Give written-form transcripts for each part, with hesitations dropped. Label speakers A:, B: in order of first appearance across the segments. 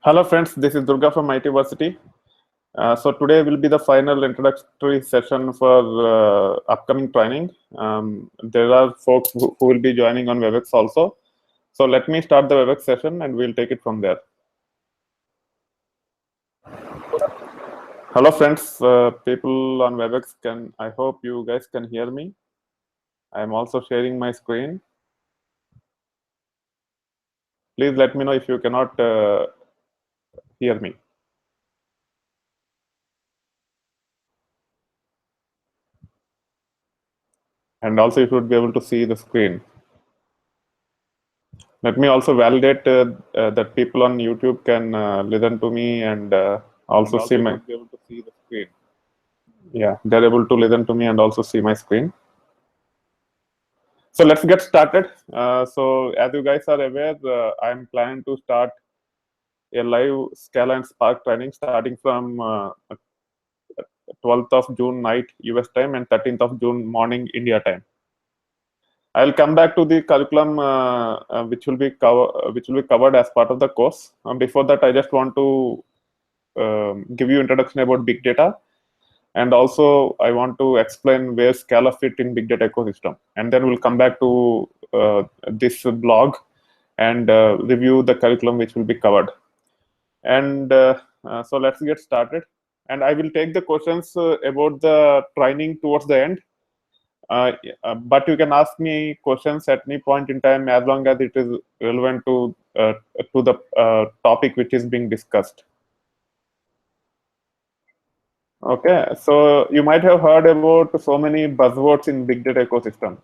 A: Hello friends, this is Durga from IT Varsity. So today will be the final introductory session for upcoming training. There are folks who will be joining on WebEx also. So let me start the WebEx session and we'll take it from there. Hello friends, people on WebEx, I hope you guys can hear me. I'm also sharing my screen. Please let me know if you cannot hear me. And also you should be able to see the screen. Let me also validate that people on YouTube can listen to me and also see my. Be able to see the screen. Yeah, they're able to listen to me and also see my screen. So let's get started. So as you guys are aware, I'm planning to start a live Scala and Spark training starting from 12th of June night US time and 13th of June morning India time. I'll come back to the curriculum which will be covered as part of the course. Before that, I just want to give you introduction about big data, and also I want to explain where Scala fit in big data ecosystem, and then we'll come back to this blog and review the curriculum which will be covered. And so let's get started. And I will take the questions about the training towards the end. But you can ask me questions at any point in time as long as it is relevant to the topic which is being discussed. Okay, so you might have heard about so many buzzwords in big data ecosystem.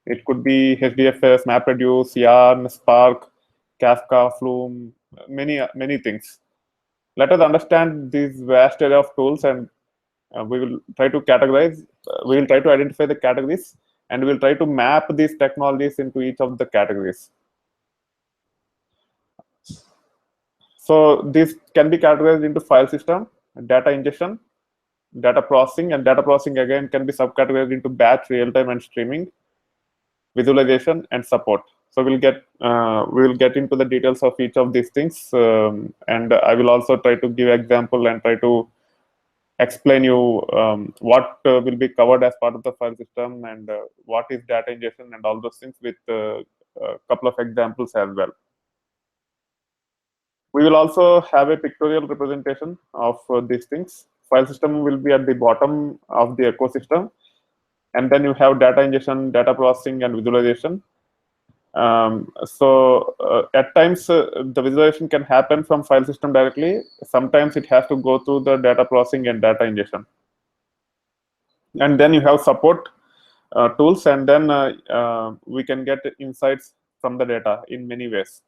A: It could be HDFS, MapReduce, Yarn, Spark, Kafka, Flume, many things. Let us understand this vast array of tools, and we will try to categorize. We will try to identify the categories, and we will try to map these technologies into each of the categories. So this can be categorized into file system, data ingestion, data processing, and data processing again can be subcategorized into batch, real-time, and streaming, visualization, and support. So we will get into the details of each of these things, and I will also try to give example and try to explain you what will be covered as part of the file system and what is data ingestion and all those things with a couple of examples as well. We will also have a pictorial representation of these things. File system will be at the bottom of the ecosystem, and then you have data ingestion, data processing, and visualization. At times the visualization can happen from file system directly. Sometimes it has to go through the data processing and data ingestion. And then you have support tools, and then we can get insights from the data in many ways.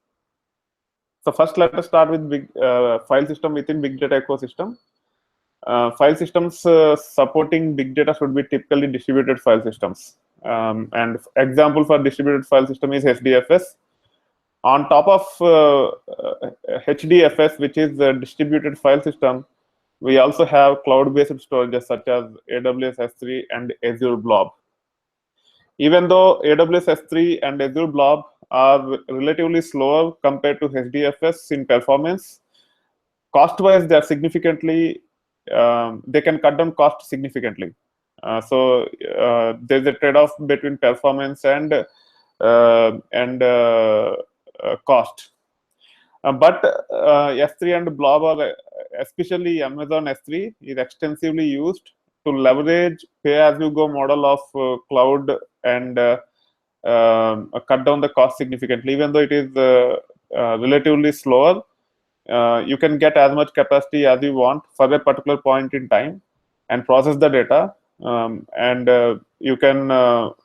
A: So first, let us start with file system within big data ecosystem. File systems supporting big data should be typically distributed file systems. And example for distributed file system is HDFS. On top of HDFS, which is the distributed file system, we also have cloud-based storages such as AWS S3 and Azure Blob. Even though AWS S3 and Azure Blob are relatively slower compared to HDFS in performance, cost-wise, they are significantly, they can cut down cost significantly. There's a trade-off between performance and cost. But S3 and Blob are, especially Amazon S3, is extensively used to leverage pay-as-you-go model of cloud and cut down the cost significantly. Even though it is relatively slower, you can get as much capacity as you want for a particular point in time and process the data, and you can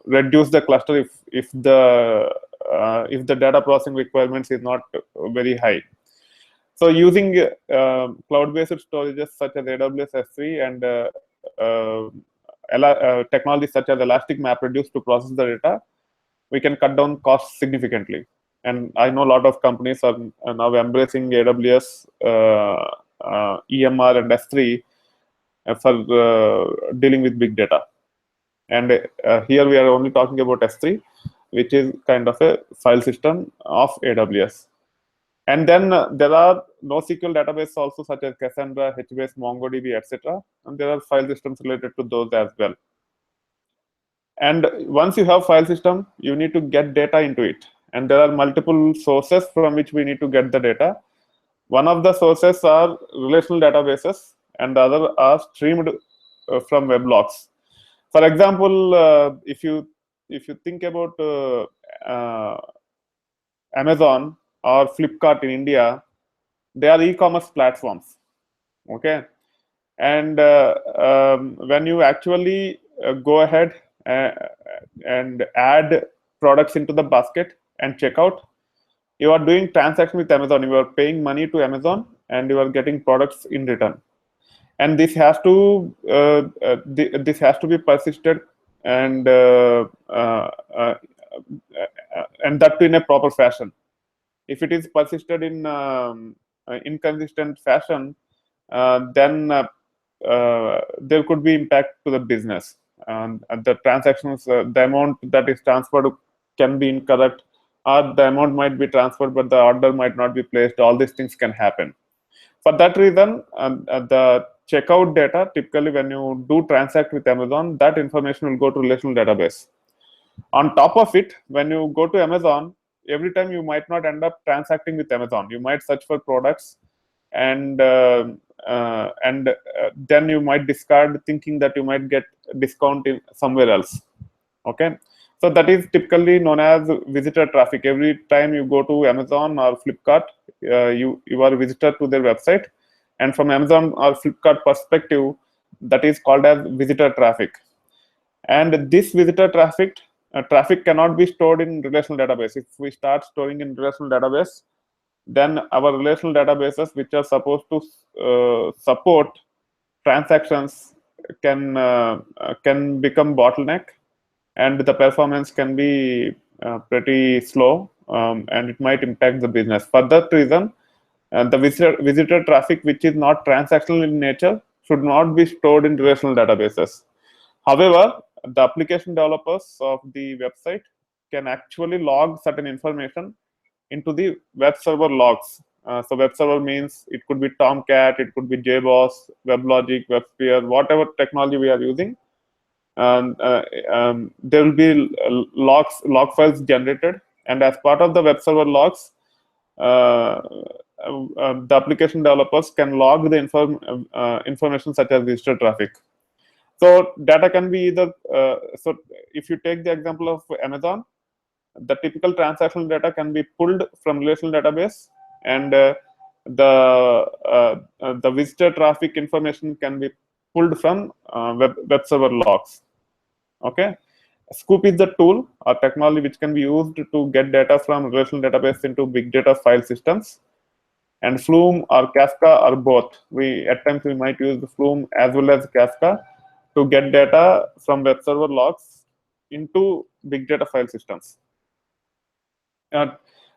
A: reduce the cluster if the data processing requirements is not very high. So using cloud-based storages such as AWS S3 and technologies such as Elastic MapReduce to process the data, we can cut down costs significantly. And I know a lot of companies are now embracing AWS, EMR, and S3 for dealing with big data. And here we are only talking about S3, which is kind of a file system of AWS. And then there are NoSQL databases also, such as Cassandra, HBase, MongoDB, etc. And there are file systems related to those as well. And once you have file system, you need to get data into it. And there are multiple sources from which we need to get the data. One of the sources are relational databases, and the other are streamed from weblogs. For example, if you think about Amazon or Flipkart in India, they are e-commerce platforms. Okay, and when you actually go ahead and add products into the basket and check out, you are doing transaction with Amazon. You are paying money to Amazon, and you are getting products in return. And this has to this has to be persisted, and and that in a proper fashion. If it is persisted in inconsistent fashion, then there could be impact to the business. The transactions, the amount that is transferred can be incorrect, or the amount might be transferred, but the order might not be placed. All these things can happen. For that reason, the checkout data, typically when you do transact with Amazon, that information will go to relational database. On top of it, when you go to Amazon, every time you might not end up transacting with Amazon. You might search for products, and then you might discard, thinking that you might get discount in somewhere else. Okay, so that is typically known as visitor traffic. Every time you go to Amazon or Flipkart, you are a visitor to their website, and from Amazon or Flipkart perspective, that is called as visitor traffic. And this visitor traffic cannot be stored in relational database. If we start storing in relational database, then our relational databases, which are supposed to support transactions, can become bottleneck, and the performance can be pretty slow, and it might impact the business. For that reason, the visitor traffic, which is not transactional in nature, should not be stored in relational databases. However, the application developers of the website can actually log certain information into the web server logs. So web server means it could be Tomcat, it could be JBoss, WebLogic, WebSphere, whatever technology we are using. There will be log files generated, and as part of the web server logs, the application developers can log the information such as visitor traffic. So data can be either, so if you take the example of Amazon, the typical transactional data can be pulled from relational database, and the visitor traffic information can be pulled from web server logs. Okay, Scoop is the tool or technology which can be used to get data from relational database into big data file systems. And Flume or Kafka or both. At times we might use the Flume as well as Kafka to get data from web server logs into big data file systems.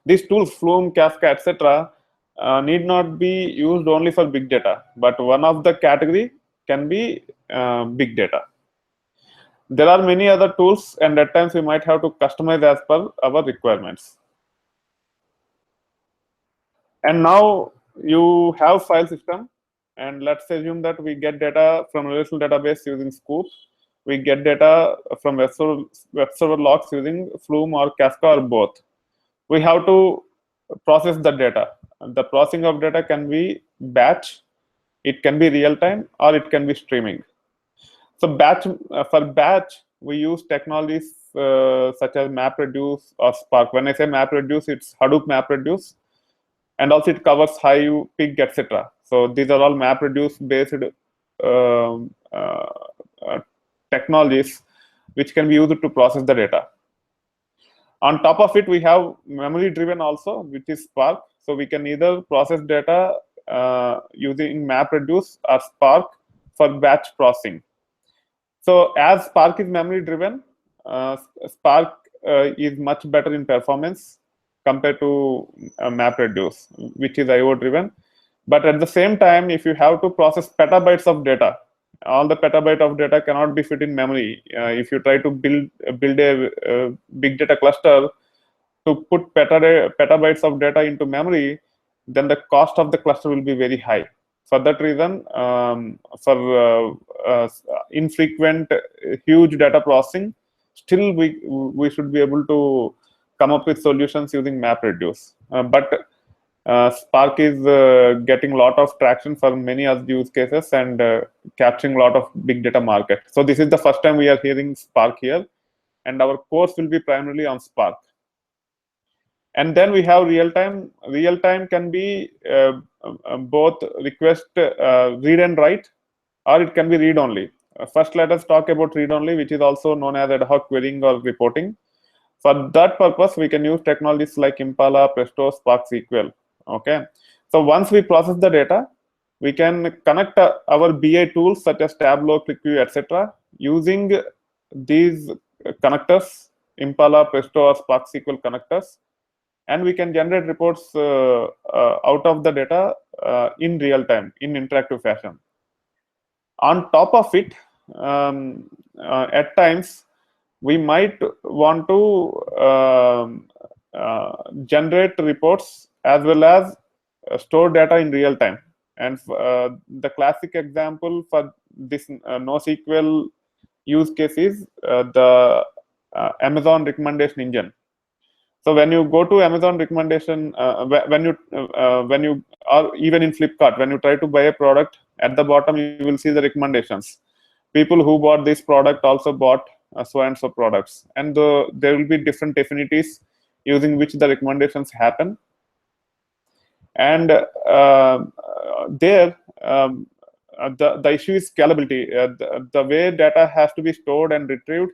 A: These tools, Flume, Kafka, etc., need not be used only for big data, but one of the category can be big data. There are many other tools, and at times we might have to customize as per our requirements. And now you have file system, and let's assume that we get data from relational database using Scoop. We get data from web server logs using Flume or Kafka or both. We have to process the data. The processing of data can be batch, it can be real time, or it can be streaming. So for batch, we use technologies such as MapReduce or Spark. When I say MapReduce, it's Hadoop MapReduce, and also it covers Hive, Pig, etc. So these are all MapReduce based technologies which can be used to process the data. On top of it, we have memory driven also, which is Spark. So we can either process data using MapReduce or Spark for batch processing. So as Spark is memory driven, Spark is much better in performance compared to MapReduce, which is IO driven. But at the same time, if you have to process petabytes of data, all the petabyte of data cannot be fit in memory. If you try to build a big data cluster to put petabytes of data into memory, then the cost of the cluster will be very high. For that reason, for infrequent huge data processing, still we should be able to come up with solutions using MapReduce. But Spark is getting a lot of traction for many other use cases and capturing a lot of big data market. So this is the first time we are hearing Spark here, and our course will be primarily on Spark. And then we have real time. Real time can be both request, read and write, or it can be read only. First, let us talk about read only, which is also known as ad hoc querying or reporting. For that purpose, we can use technologies like Impala, Presto, Spark SQL. Okay. So once we process the data, we can connect our BI tools such as Tableau, ClickView, etc. using these connectors, Impala, Presto, or Spark SQL connectors, and we can generate reports out of the data in real time, in interactive fashion. On top of it, at times, we might want to generate reports as well as store data in real time. And the classic example for this NoSQL use case is the Amazon recommendation engine. So when you go to Amazon recommendation, when you or even in Flipkart, when you try to buy a product, at the bottom you will see the recommendations. People who bought this product also bought so and so products, and there will be different affinities using which the recommendations happen. And there, the issue is scalability. The way data has to be stored and retrieved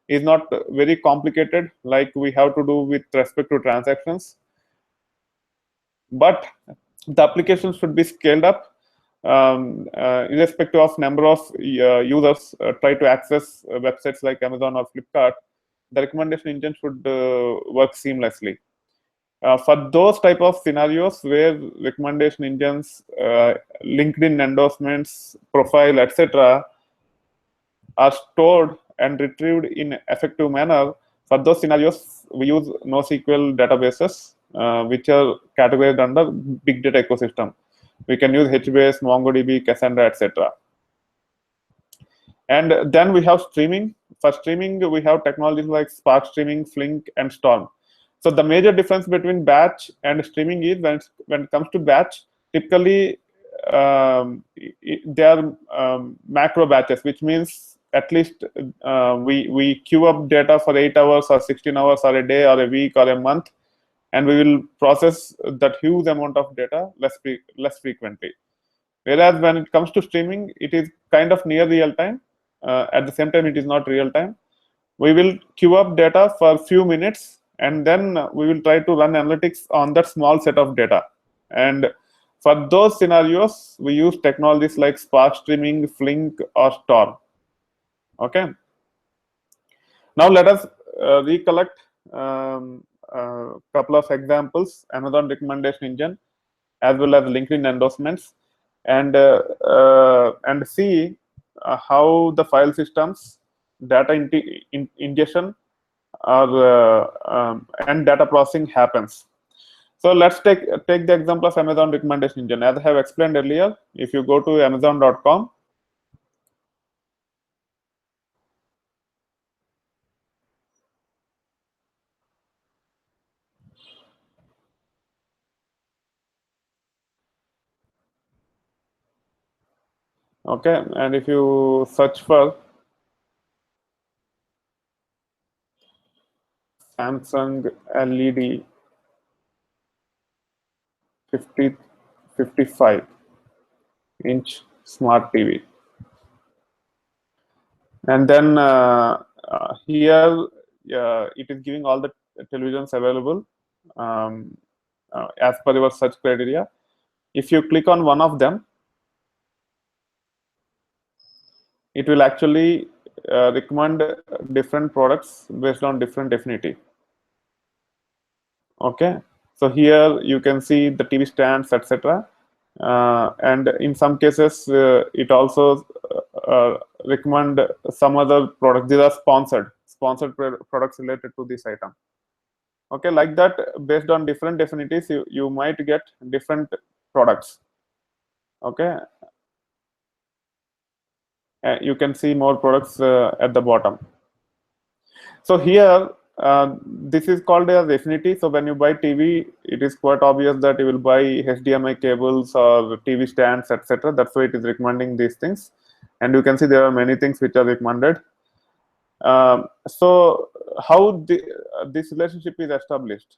A: is not very complicated like we have to do with respect to transactions. But the application should be scaled up irrespective of number of users try to access websites like Amazon or Flipkart. The recommendation engine should work seamlessly. For those type of scenarios where recommendation engines, LinkedIn endorsements, profile, etc., are stored and retrieved in effective manner, for those scenarios, we use NoSQL databases, which are categorized under big data ecosystem. We can use HBase, MongoDB, Cassandra, etc. And then we have streaming. For streaming, we have technologies like Spark Streaming, Flink, and Storm. So the major difference between batch and streaming is when it comes to batch, typically they are macro batches, which means at least we queue up data for 8 hours or 16 hours or a day or a week or a month, and we will process that huge amount of data less frequently. Whereas when it comes to streaming, it is kind of near real time. At the same time, it is not real time. We will queue up data for a few minutes, and then we will try to run analytics on that small set of data. And for those scenarios, we use technologies like Spark Streaming, Flink, or Storm. Okay. Now let us recollect a couple of examples: Amazon recommendation engine, as well as LinkedIn endorsements, and see how the file systems, data ingestion, and data processing happens. So let's take the example of Amazon recommendation engine. As I have explained earlier, if you go to Amazon.com, okay, and if you search for Samsung LED 55-inch smart TV, and then here it is giving all the televisions available as per your search criteria. If you click on one of them, it will actually recommend different products based on different affinity. Okay, so here you can see the TV stands, etc. And in some cases, it also recommend some other products. These are sponsored products related to this item. Okay, like that, based on different affinities, you might get different products. Okay, you can see more products at the bottom. So here, this is called as affinity. So when you buy TV, it is quite obvious that you will buy HDMI cables or TV stands, etc. That's why it is recommending these things. And you can see there are many things which are recommended. So how this relationship is established,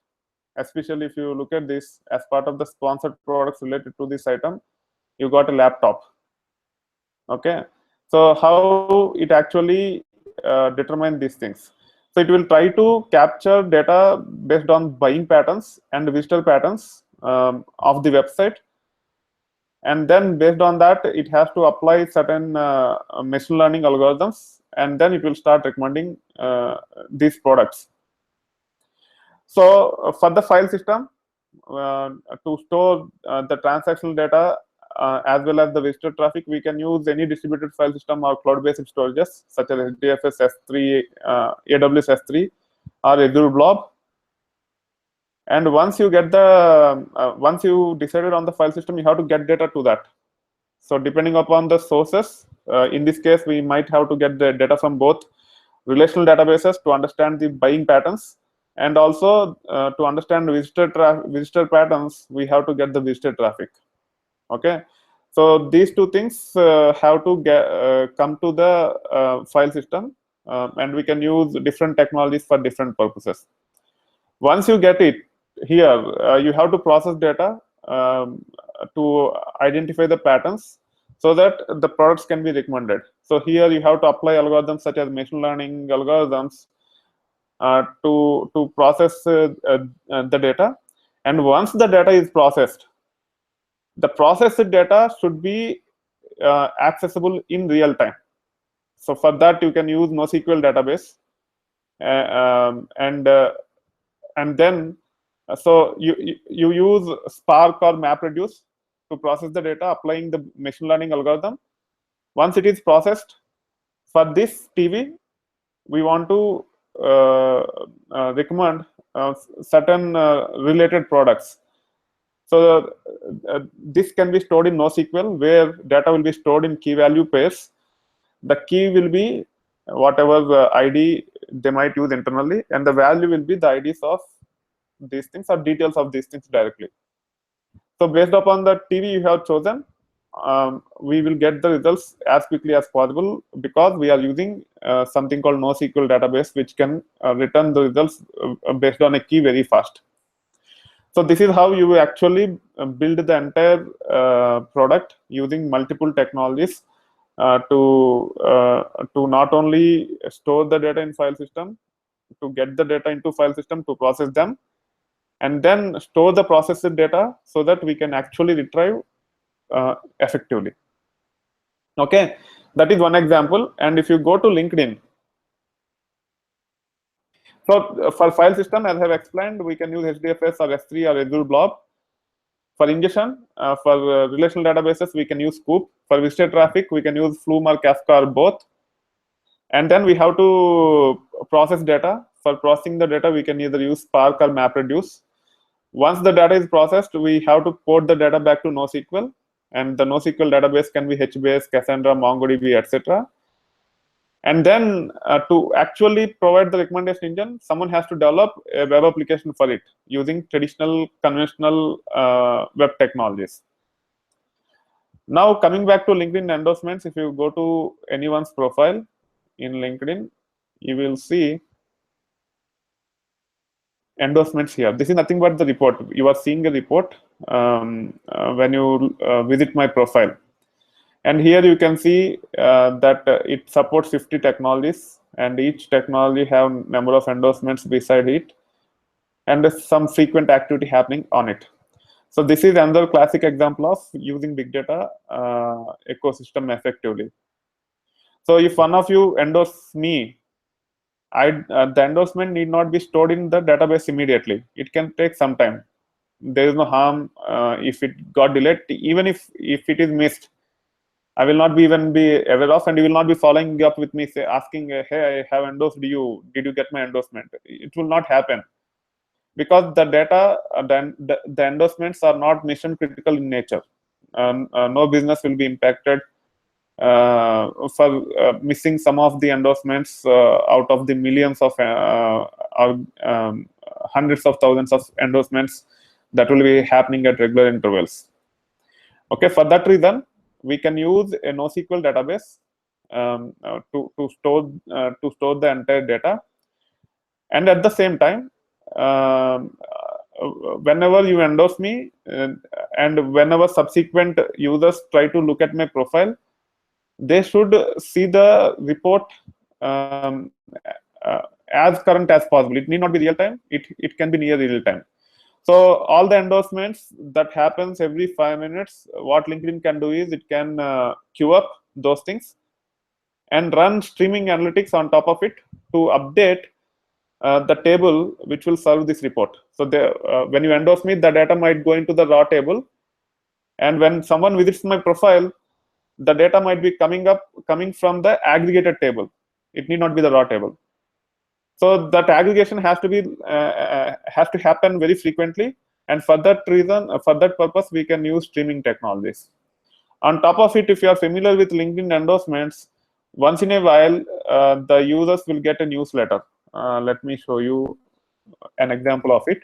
A: especially if you look at this as part of the sponsored products related to this item, you got a laptop. Okay, so how it actually determine these things. So it will try to capture data based on buying patterns and visitor patterns of the website, and then based on that it has to apply certain machine learning algorithms, and then it will start recommending these products. So for the file system, to store the transactional data as well as the visitor traffic, we can use any distributed file system or cloud-based storages such as HDFS S3, AWS S3, or Azure Blob. And once you get the once you decided on the file system, you have to get data to that. So depending upon the sources, in this case, we might have to get the data from both relational databases to understand the buying patterns, and also to understand visitor patterns, we have to get the visitor traffic. Okay, so these two things have to come to the file system, and we can use different technologies for different purposes. Once you get it here, you have to process data to identify the patterns so that the products can be recommended. So here you have to apply algorithms such as machine learning algorithms to process the data. And once the data is processed, the processed data should be accessible in real time. So for that, you can use NoSQL database, and then so you use Spark or MapReduce to process the data, applying the machine learning algorithm. Once it is processed, for this TV, we want to recommend certain related products. So this can be stored in NoSQL, where data will be stored in key value pairs. The key will be whatever ID they might use internally, and the value will be the IDs of these things or details of these things directly. So based upon the TV you have chosen, we will get the results as quickly as possible, because we are using something called NoSQL database, which can return the results based on a key very fast. So this is how you actually build the entire product using multiple technologies to not only store the data in file system, to get the data into file system, to process them, and then store the processed data so that we can actually retrieve effectively. Okay, that is one example. And if you go to LinkedIn, so for file system, as I have explained, we can use HDFS or S3 or Azure Blob. For ingestion, for relational databases, we can use Scoop. For visitor traffic, we can use Flume or Kafka or both. And then we have to process data. For processing the data, we can either use Spark or MapReduce. Once the data is processed, we have to port the data back to NoSQL. And the NoSQL database can be HBase, Cassandra, MongoDB, etc. And then to actually provide the recommendation engine, someone has to develop a web application for it using traditional, conventional web technologies. Now, coming back to LinkedIn endorsements, if you go to anyone's profile in LinkedIn, you will see endorsements here. This is nothing but the report. You are seeing a report when you visit my profile. And here you can see that it supports 50 technologies, and each technology have number of endorsements beside it, and some frequent activity happening on it. So this is another classic example of using big data ecosystem effectively. So if one of you endorse me, the endorsement need not be stored in the database immediately. It can take some time. There is no harm if it got delayed. Even if it is missed, I will not even be aware of, and you will not be following up with me, say, asking, hey, I have endorsed you. Did you get my endorsement? It will not happen. because the data, the endorsements are not mission critical in nature. No business will be impacted for missing some of the endorsements out of the millions of or hundreds of thousands of endorsements that will be happening at regular intervals. Okay, for that reason, we can use a NoSQL database to store the entire data, and at the same time, whenever you endorse me and whenever subsequent users try to look at my profile, they should see the report as current as possible. It need not be real time. It can be near real time. So all the endorsements that happens every 5 minutes, what LinkedIn can do is it can queue up those things and run streaming analytics on top of it to update the table which will serve this report. So when you endorse me, the data might go into the raw table, and when someone visits my profile, the data might be coming from the aggregated table. It need not be the raw table. So that aggregation has to happen very frequently, and for that reason, for that purpose, we can use streaming technologies. On top of it, if you are familiar with LinkedIn endorsements, once in a while, the users will get a newsletter. Let me show you an example of it.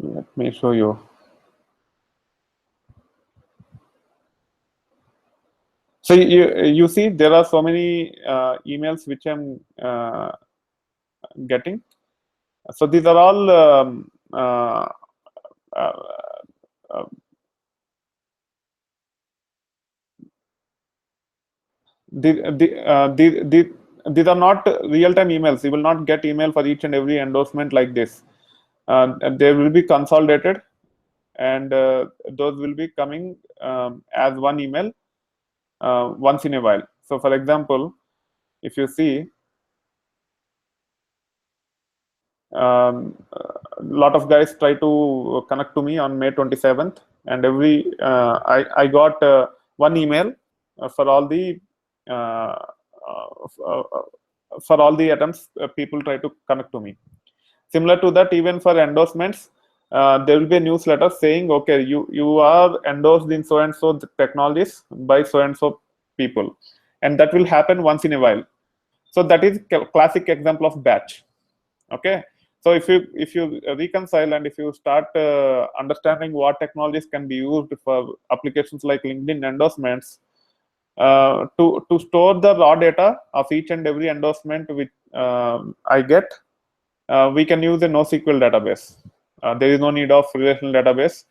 A: Let me show you. So you see, there are so many emails which I'm getting. So these are all these are not real-time emails. You will not get email for each and every endorsement like this. They will be consolidated, and those will be coming as one email once in a while. So for example, if you see, a lot of guys try to connect to me on May 27th, and I got one email for all the attempts people try to connect to me. Similar to that, even for endorsements, there will be a newsletter saying, okay, you are endorsed in so and so technologies by so and so people, and that will happen once in a while. So that is classic example of batch. Okay, so if you reconcile and if you start understanding what technologies can be used for applications like LinkedIn endorsements, to store the raw data of each and every endorsement which I get, we can use a NoSQL database. There is no need of relational database,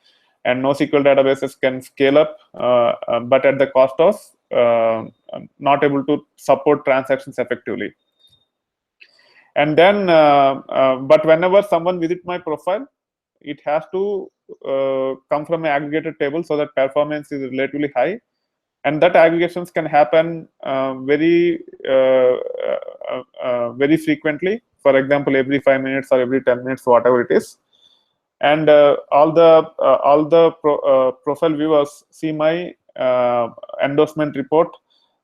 A: and NoSQL databases can scale up, but at the cost of not able to support transactions effectively. And then, but whenever someone visits my profile, it has to come from an aggregated table so that performance is relatively high. And that aggregations can happen very frequently. For example, every 5 minutes or every 10 minutes, whatever it is. And all the profile viewers see my endorsement report,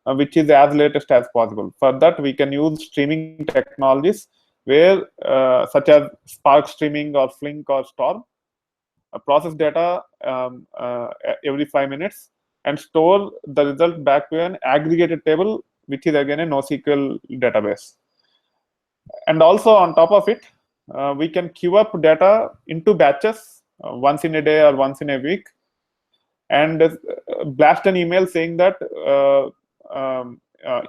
A: which is as latest as possible. For that, we can use streaming technologies where such as Spark streaming or Flink or Storm process data every 5 minutes and store the result back to an aggregated table, which is again a NoSQL database. And also on top of it, we can queue up data into batches once in a day or once in a week, and blast an email saying that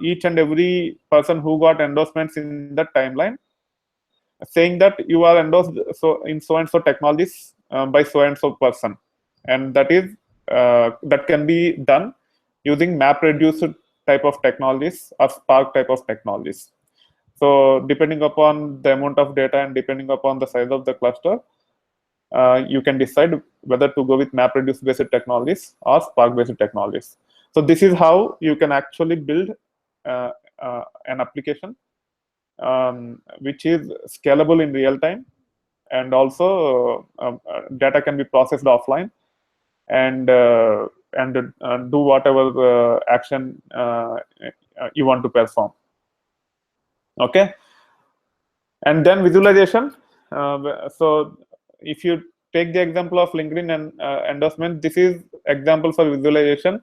A: each and every person who got endorsements in that timeline, saying that you are endorsed in so and so technologies by so and so person, and that can be done using MapReduce type of technologies or Spark type of technologies. So depending upon the amount of data and depending upon the size of the cluster, you can decide whether to go with MapReduce based technologies or Spark based technologies. So this is how you can actually build an application which is scalable in real time, and also data can be processed offline, and do whatever action you want to perform. Okay, and then visualization. So if you take the example of LinkedIn and endorsement, this is example for visualization.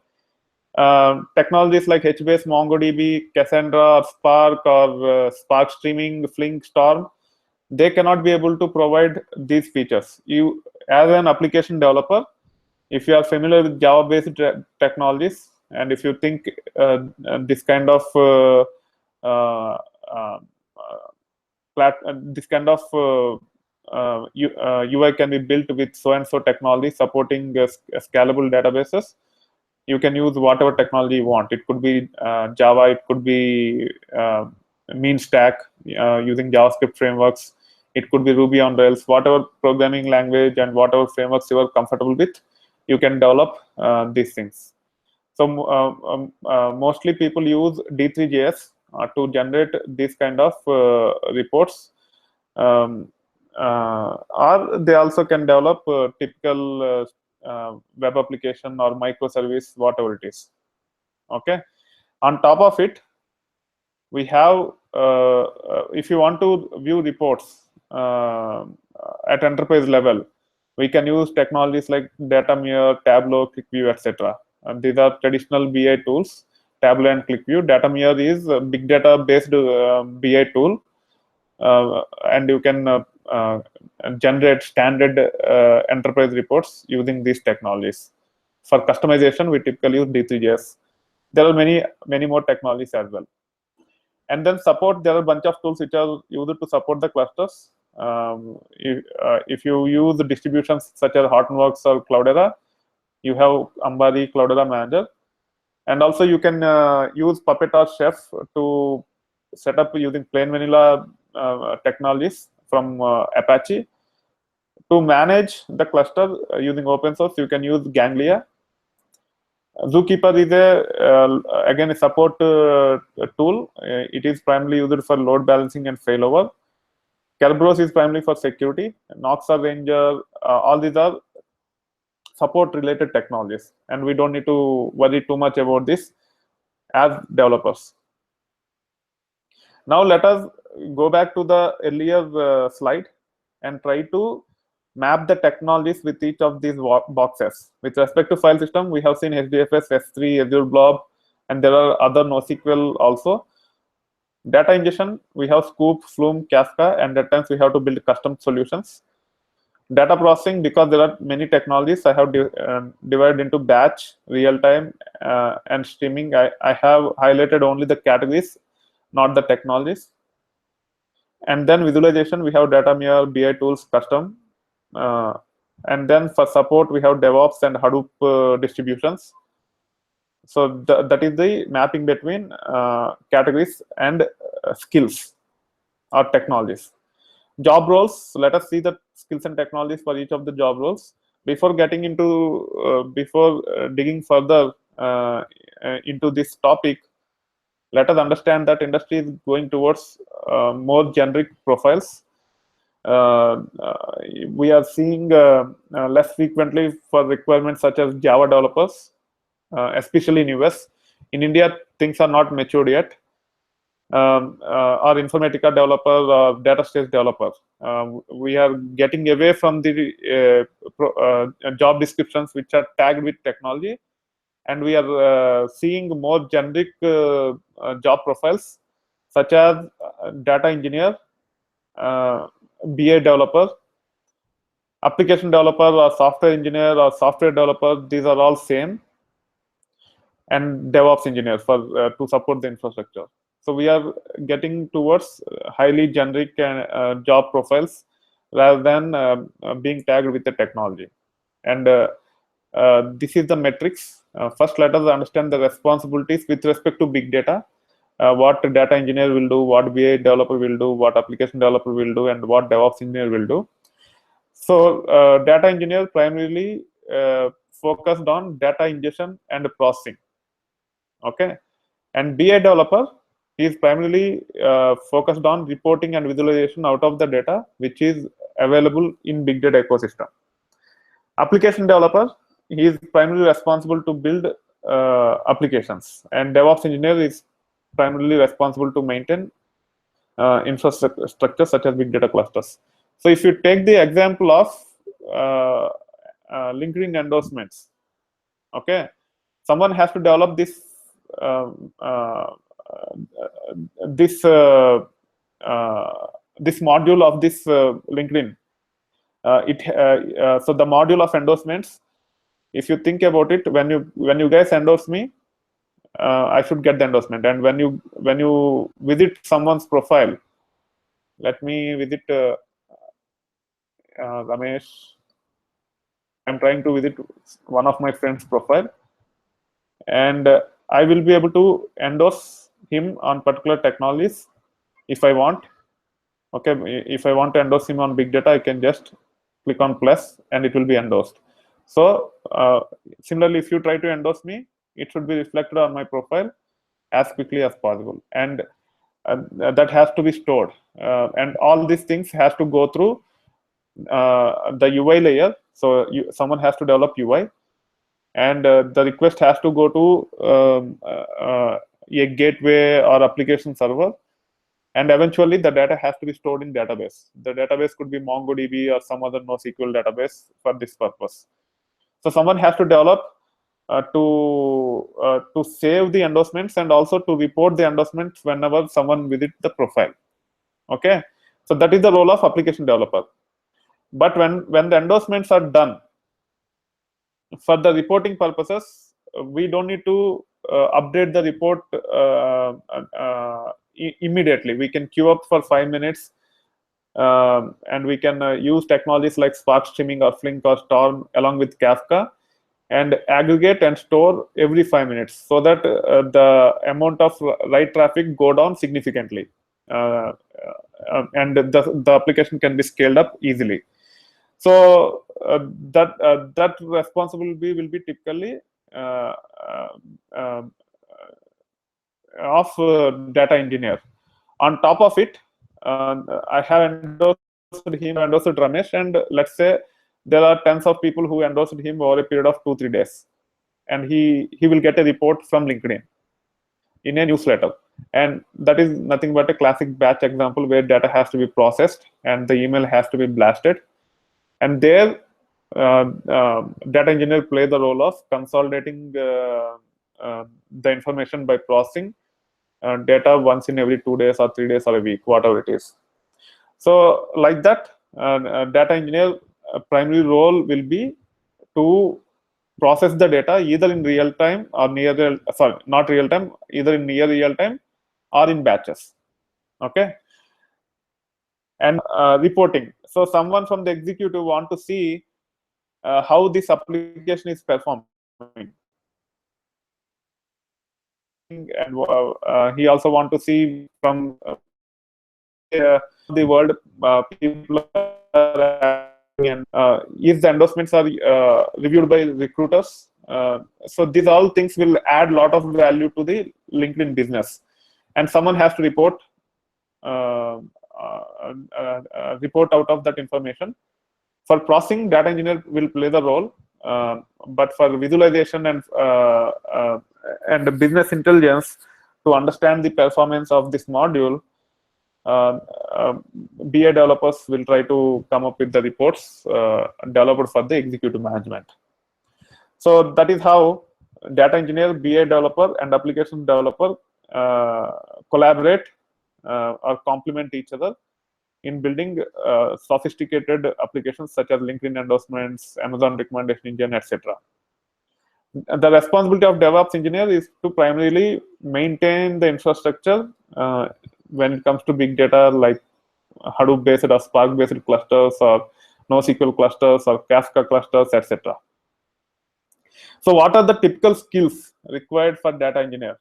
A: Technologies like HBase, MongoDB, Cassandra, or Spark, or Spark Streaming, Flink, Storm, they cannot be able to provide these features. You, as an application developer, if you are familiar with Java-based technologies, and if you think this kind of this kind of UI can be built with so and so technology supporting scalable databases, you can use whatever technology you want. It could be Java, it could be mean stack using JavaScript frameworks, it could be Ruby on Rails, whatever programming language and whatever frameworks you are comfortable with, you can develop these things. So mostly people use D3.js to generate this kind of reports, or they also can develop typical web application or microservice, whatever it is. Okay. On top of it, we have, if you want to view reports at enterprise level, we can use technologies like Datameer, Tableau, QlikView, etc. And these are traditional BI tools. Tableau and QlikView. Datameer is a big data based BI tool, and you can generate standard enterprise reports using these technologies. For customization, we typically use D3.js. There are many more technologies as well. And then support, there are a bunch of tools which are used to support the clusters. If you use the distributions such as Hortonworks or Cloudera, you have Ambari Cloudera Manager. And also you can use Puppet or Chef to set up using plain vanilla technologies from Apache. To manage the cluster using open source, you can use Ganglia. Zookeeper is again a support tool. It is primarily used for load balancing and failover. Kerberos is primarily for security. Nox or Ranger, all these are support related technologies, and we don't need to worry too much about this as developers. Now let us go back to the earlier slide and try to map the technologies with each of these boxes. With respect to file system, we have seen HDFS, S3, Azure Blob, and there are other NoSQL also. Data ingestion, we have Scoop, Flume, Kafka, and at times we have to build custom solutions. Data processing, because there are many technologies, I have divided into batch, real-time, and streaming. I have highlighted only the categories, not the technologies. And then visualization, we have Datameer, BI tools, custom. And then for support, we have DevOps and Hadoop distributions. So that is the mapping between categories and skills or technologies. Job roles, let us see the skills and technologies for each of the job roles. Before getting into, digging further into this topic, let us understand that industry is going towards more generic profiles. We are seeing less frequently for requirements such as Java developers, especially in US. In India, things are not matured yet. Or Informatica developers or data stage developers. We are getting away from the job descriptions which are tagged with technology, and we are seeing more generic job profiles such as data engineer, BA developer, application developer, or software engineer or software developer. These are all same, and DevOps engineer for to support the infrastructure. So we are getting towards highly generic job profiles rather than being tagged with the technology. And this is the metrics. First, let us understand the responsibilities with respect to big data. What data engineer will do, what BA developer will do, what application developer will do, and what DevOps engineer will do. So data engineer primarily focused on data ingestion and processing. Okay, and BA developer, he is primarily focused on reporting and visualization out of the data which is available in big data ecosystem. Application developer, he is primarily responsible to build applications, and DevOps engineer is primarily responsible to maintain infrastructure such as big data clusters. So if you take the example of LinkedIn endorsements, okay, someone has to develop this this this module of this LinkedIn. So the module of endorsements, if you think about it, when you guys endorse me, I should get the endorsement. And when you visit someone's profile, let me visit Ramesh. I'm trying to visit one of my friend's profile, and I will be able to endorse him on particular technologies if I want. Okay, if I want to endorse him on big data, I can just click on plus and it will be endorsed. So similarly, if you try to endorse me, it should be reflected on my profile as quickly as possible, and that has to be stored, and all these things has to go through the UI layer. So someone has to develop UI, and the request has to go to a gateway or application server, and eventually the data has to be stored in database. The database could be MongoDB or some other NoSQL database for this purpose. So someone has to develop to save the endorsements and also to report the endorsements whenever someone visits the profile. Okay, so that is the role of application developer. But when the endorsements are done, for the reporting purposes, we don't need to update the report immediately. We can queue up for 5 minutes, and we can use technologies like Spark streaming or Flink or Storm along with Kafka, and aggregate and store every 5 minutes, so that the amount of write traffic go down significantly, and the application can be scaled up easily. So that responsibility will be typically of data engineer. On top of it, I have endorsed him, endorsed Ramesh, and let's say there are tens of people who endorsed him over a period of 2-3 days, and he will get a report from LinkedIn in a newsletter, and that is nothing but a classic batch example where data has to be processed and the email has to be blasted, and there data engineer play the role of consolidating the information by processing data once in every 2 days or 3 days or a week, whatever it is. So like that, data engineer primary role will be to process the data either in real time or near real, sorry, not real time, either in near real time or in batches. Okay, and reporting. So someone from the executive want to see how this application is performing, and he also want to see from the world people are, and if the endorsements are reviewed by recruiters. So these all things will add a lot of value to the LinkedIn business, and someone has to report out of that information. For processing, data engineer will play the role, but for visualization and business intelligence, to understand the performance of this module, BA developers will try to come up with the reports developed for the executive management. So that is how data engineer, BA developer, and application developer collaborate or complement each other in building sophisticated applications such as LinkedIn endorsements, Amazon recommendation engine, etc. The responsibility of DevOps engineer is to primarily maintain the infrastructure when it comes to big data, like Hadoop based or Spark based clusters, or NoSQL clusters, or Kafka clusters, etc. So what are the typical skills required for data engineer?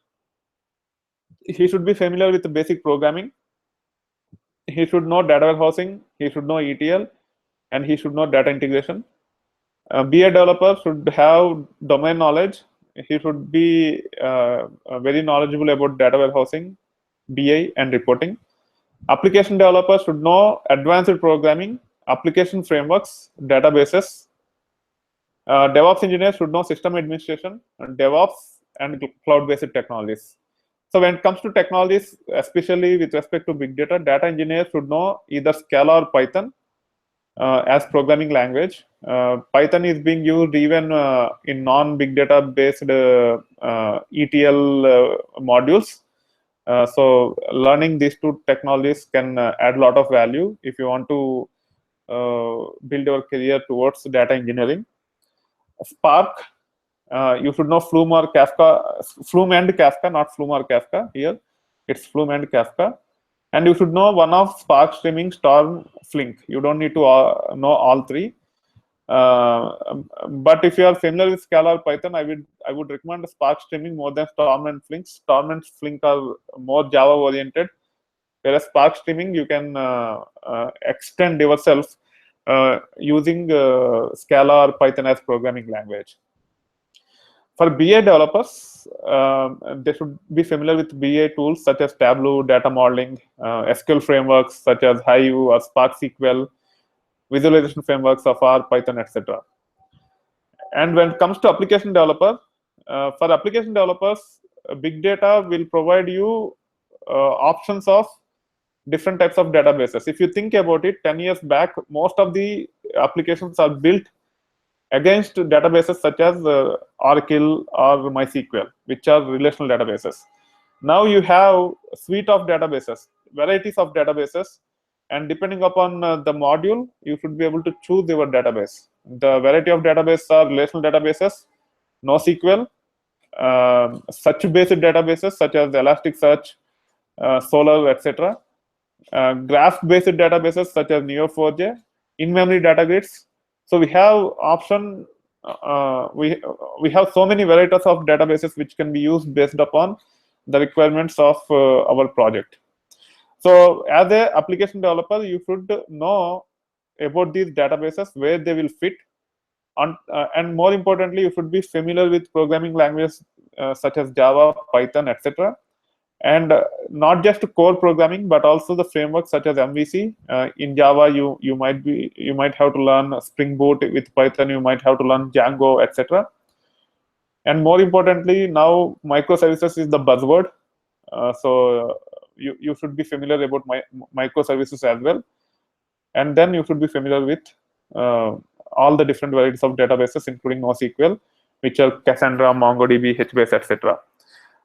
A: He should be familiar with the basic programming. He should know data warehousing. He should know ETL, and he should know data integration. BA developer should have domain knowledge. He should be very knowledgeable about data warehousing, BI, and reporting. Application developers should know advanced programming, application frameworks, databases. DevOps engineers should know system administration, DevOps, and cloud-based technologies. So when it comes to technologies, especially with respect to big data, data engineers should know either Scala or Python as programming language. Python is being used even in non-big data based ETL modules. So learning these two technologies can add a lot of value if you want to build your career towards data engineering. Spark, you should know Flume or Kafka, Flume and Kafka, not Flume or Kafka here. It's Flume and Kafka. And you should know one of Spark Streaming, Storm, Flink. You don't need to know all three. But if you are familiar with Scala or Python, I would recommend Spark Streaming more than Storm and Flink. Storm and Flink are more Java oriented, whereas Spark Streaming you can extend yourself using Scala or Python as programming language. For BA developers, they should be familiar with BA tools such as Tableau, data modeling, SQL frameworks such as Hive or Spark SQL, visualization frameworks of R, Python, etc. And when it comes to application developer, for application developers, big data will provide you options of different types of databases. If you think about it, 10 years back, most of the applications are built against databases such as Oracle or MySQL, which are relational databases. Now you have a suite of databases, varieties of databases, and depending upon the module, you should be able to choose your database. The variety of databases are relational databases, NoSQL, search-based databases such as Elasticsearch, Solr, etc. Graph-based databases such as Neo4j, in-memory data grids. So we have option. We have so many varieties of databases which can be used based upon the requirements of our project. So as a application developer, you should know about these databases, where they will fit, and more importantly, you should be familiar with programming languages such as Java, Python, etc. And not just core programming, but also the frameworks such as MVC. In Java, you might have to learn Spring Boot. With Python, you might have to learn Django, etc. And more importantly, now microservices is the buzzword. So you should be familiar about microservices as well. And then you should be familiar with all the different varieties of databases, including NoSQL, which are Cassandra, MongoDB, HBase, etc.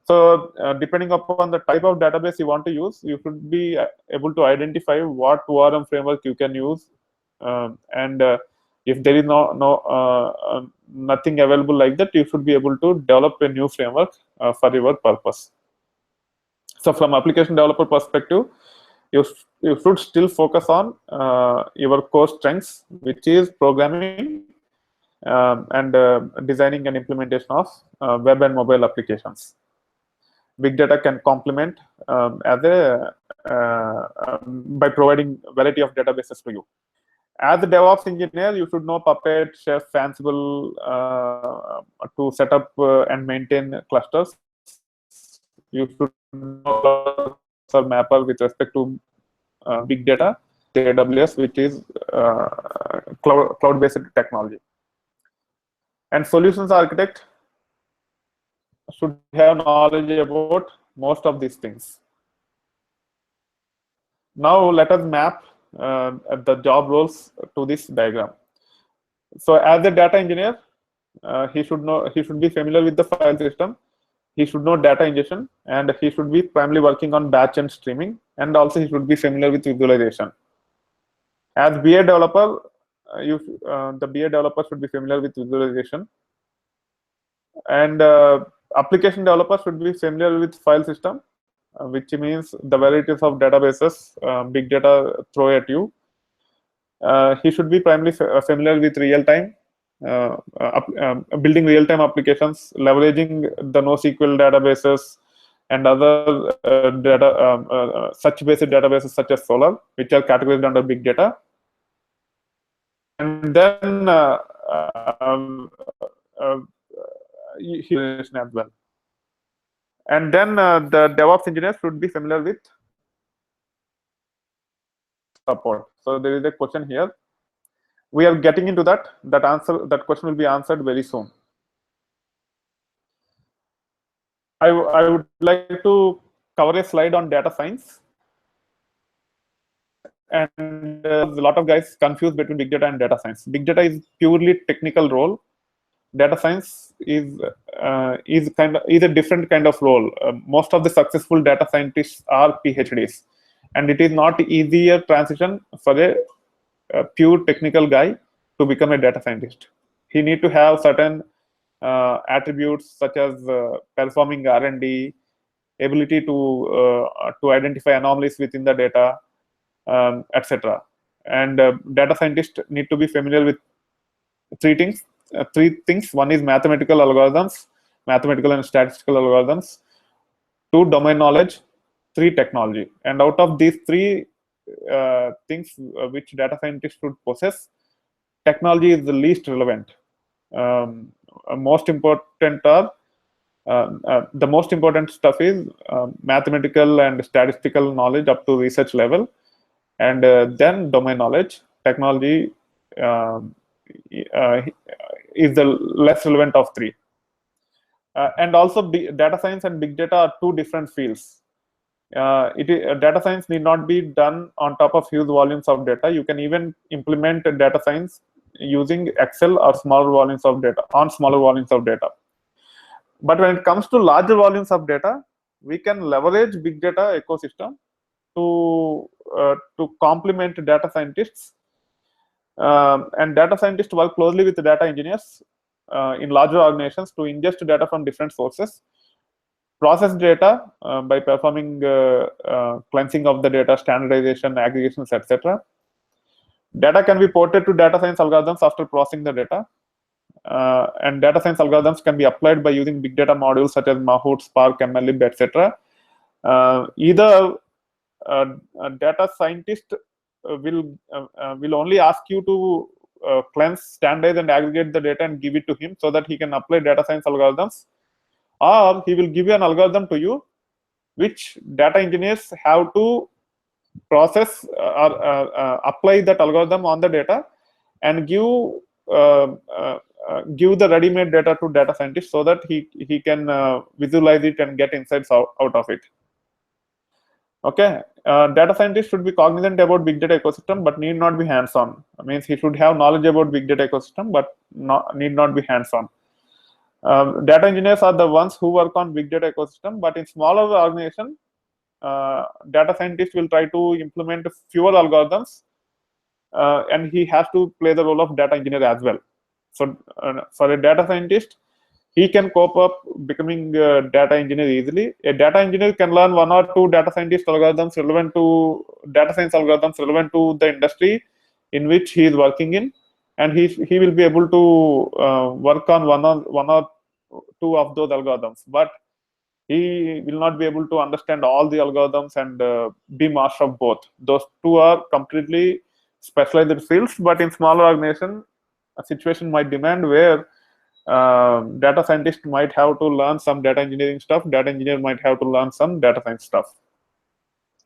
A: So depending upon the type of database you want to use, you should be able to identify what ORM framework you can use, and if there is nothing available like that, you should be able to develop a new framework for your purpose. So from application developer perspective, you should still focus on your core strengths, which is programming and designing and implementation of web and mobile applications. Big data can complement by providing variety of databases to you. As a DevOps engineer, you should know Puppet, Chef, Ansible to set up and maintain clusters. You should know Mapper with respect to big data, AWS, which is cloud-based technology. And solutions architect should have knowledge about most of these things. Now let us map the job roles to this diagram. So as a data engineer, he should be familiar with the file system. He should know data ingestion, and he should be primarily working on batch and streaming, and also he should be familiar with visualization. As BA developer, the BA developer should be familiar with visualization, and application developer should be familiar with file system, which means the varieties of databases big data throw at you. He should be primarily familiar with real-time, building real-time applications, leveraging the NoSQL databases and other search-based databases such as Solr, which are categorized under big data. And then as well. And then the DevOps engineers should be familiar with support. So there is a question here. We are getting into that. That question will be answered very soon. I would like to cover a slide on data science. And a lot of guys confuse between big data and data science. Big data is purely technical role. Data science is a different kind of role. Most of the successful data scientists are PhDs, and it is not easier transition for a pure technical guy to become a data scientist. He need to have certain attributes such as performing R&D, ability to identify anomalies within the data, etc. And data scientists need to be familiar with three things. One is mathematical algorithms, mathematical and statistical algorithms. Two, domain knowledge. Three, technology. And out of these three things which data scientists should possess, technology is the least relevant. Most important are the most important stuff is mathematical and statistical knowledge up to research level, and then domain knowledge. Technology is the less relevant of three. And also, data science and big data are two different fields. Data science need not be done on top of huge volumes of data. You can even implement data science using Excel or smaller volumes of data on smaller volumes of data. But when it comes to larger volumes of data, we can leverage big data ecosystem to complement data scientists. And data scientists work closely with the data engineers in larger organizations to ingest data from different sources, process data by performing cleansing of the data, standardization, aggregations, etc. Data can be ported to data science algorithms after processing the data. And data science algorithms can be applied by using big data modules such as Mahout, Spark, MLlib, etc. Either a data scientist will only ask you to cleanse, standardize, and aggregate the data and give it to him so that he can apply data science algorithms, or he will give you an algorithm to you which data engineers have to process or apply that algorithm on the data and give the ready-made data to data scientists so that he can visualize it and get insights out of it. Okay, data scientists should be cognizant about big data ecosystem, but need not be hands-on. Means he should have knowledge about big data ecosystem, but need not be hands-on. Data engineers are the ones who work on big data ecosystem, but in smaller organization, data scientists will try to implement fewer algorithms, and he has to play the role of data engineer as well. So for a data scientist, he can cope up becoming a data engineer easily. A data engineer can learn one or two data scientist algorithms relevant to data science algorithms relevant to the industry in which he is working in, and he will be able to work on one or two of those algorithms. But he will not be able to understand all the algorithms and be master of both. Those two are completely specialized fields, but in smaller organization, a situation might demand where data scientist might have to learn some data engineering stuff, data engineer might have to learn some data science stuff.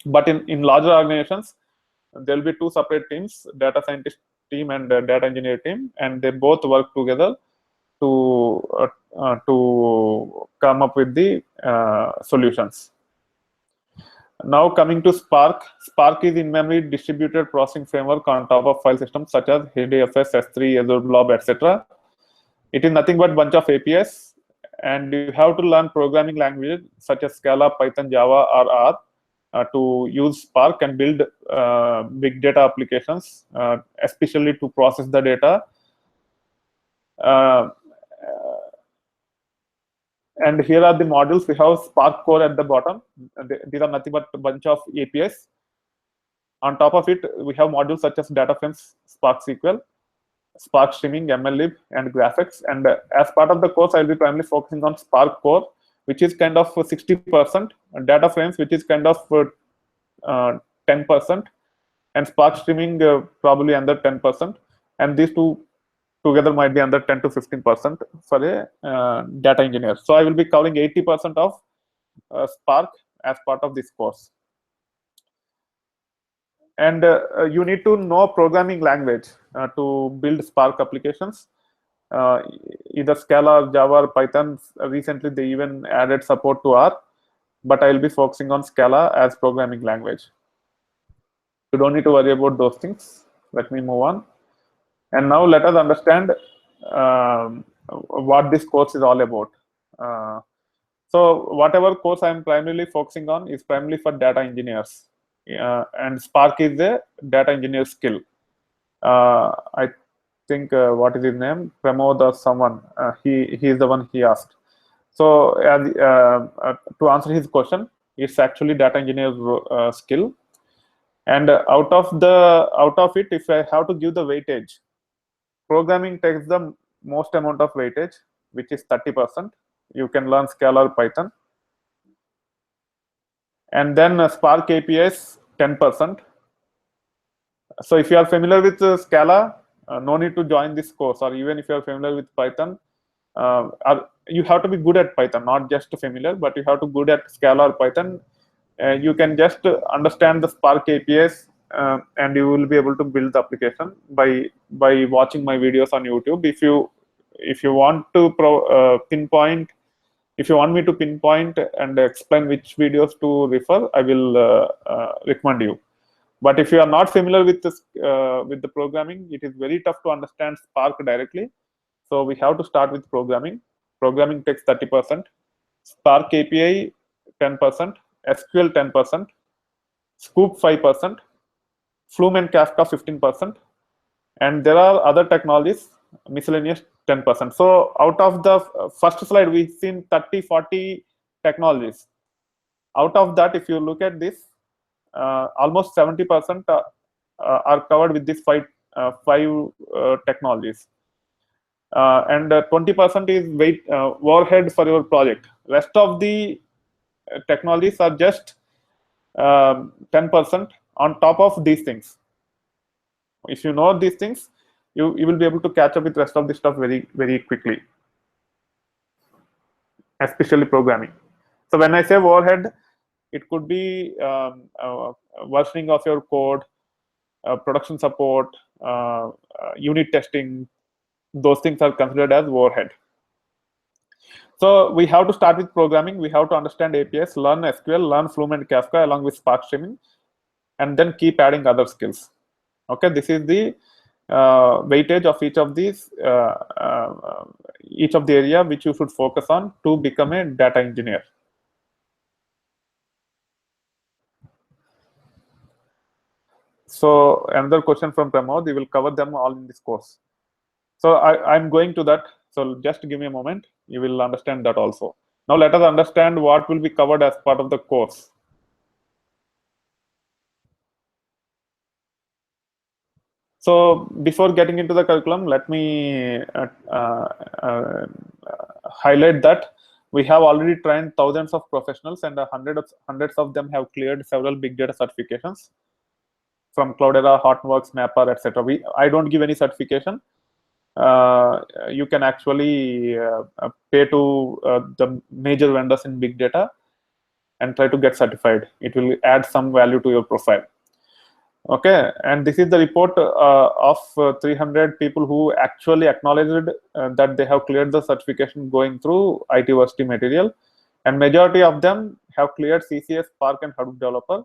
A: But in larger organizations, there will be two separate teams, data scientist team and data engineer team, and they both work together to come up with the solutions. Now coming to Spark. Spark is in-memory distributed processing framework on top of file systems such as HDFS, S3, Azure Blob, etc. It is nothing but bunch of APIs, and you have to learn programming languages such as Scala, Python, Java, or R to use Spark and build big data applications, especially to process the data. And here are the modules. We have Spark core at the bottom. These are nothing but a bunch of APIs. On top of it, we have modules such as data frames, Spark SQL, Spark streaming, MLlib, and graphics. And as part of the course, I'll be primarily focusing on Spark core, which is kind of 60%, data frames, which is kind of 10%, and Spark streaming probably under 10%. And these two together might be under 10 to 15% for a data engineer. So I will be covering 80% of Spark as part of this course. And you need to know programming language to build Spark applications. Either Scala, Java, or Python. Recently, they even added support to R, but I'll be focusing on Scala as programming language. You don't need to worry about those things. Let me move on. And now let us understand what this course is all about. So whatever course I'm primarily focusing on is primarily for data engineers. And Spark is a data engineer skill. I think what is his name? Pramod or someone. He is the one he asked. So to answer his question, it's actually data engineer skill. And out of it, if I have to give the weightage, programming takes the most amount of weightage, which is 30%. You can learn Scala or Python. And then Spark APIs, 10%. So if you are familiar with Scala, no need to join this course. Or even if you are familiar with Python, you have to be good at Python, not just familiar, but you have to be good at Scala or Python. You can just understand the Spark APIs, and you will be able to build the application by watching my videos on YouTube. If you want to pinpoint, if you want me to pinpoint and explain which videos to refer, I will recommend you. But if you are not familiar with this with the programming, it is very tough to understand Spark directly. So we have to start with programming. Programming takes 30%, Spark API 10%, SQL 10%, Scoop 5%, Flume and Kafka 15%, and there are other technologies, miscellaneous 10%. So out of the first slide, we've seen 30-40 technologies. Out of that, if you look at this, almost 70% are covered with these five technologies. And 20% is overhead for your project. Rest of the technologies are just 10% on top of these things. If you know these things, you will be able to catch up with rest of the stuff very, very quickly, especially programming. So when I say overhead, it could be versioning of your code, production support, unit testing. Those things are considered as overhead. So we have to start with programming. We have to understand APIs, learn SQL, learn Flume and Kafka along with Spark streaming, and then keep adding other skills. Okay, this is the weightage of each of these, each of the area which you should focus on to become a data engineer. So another question from Pramod, we will cover them all in this course. So I'm going to that. So just give me a moment. You will understand that also. Now let us understand what will be covered as part of the course. So before getting into the curriculum, let me highlight that we have already trained thousands of professionals, and hundreds of them have cleared several big data certifications from Cloudera, Hortonworks, Mapper, etc. I don't give any certification. You can actually pay to the major vendors in big data and try to get certified. It will add some value to your profile. Okay, and this is the report of 300 people who actually acknowledged that they have cleared the certification going through ITversity material, and majority of them have cleared CCS, Spark, and Hadoop developer.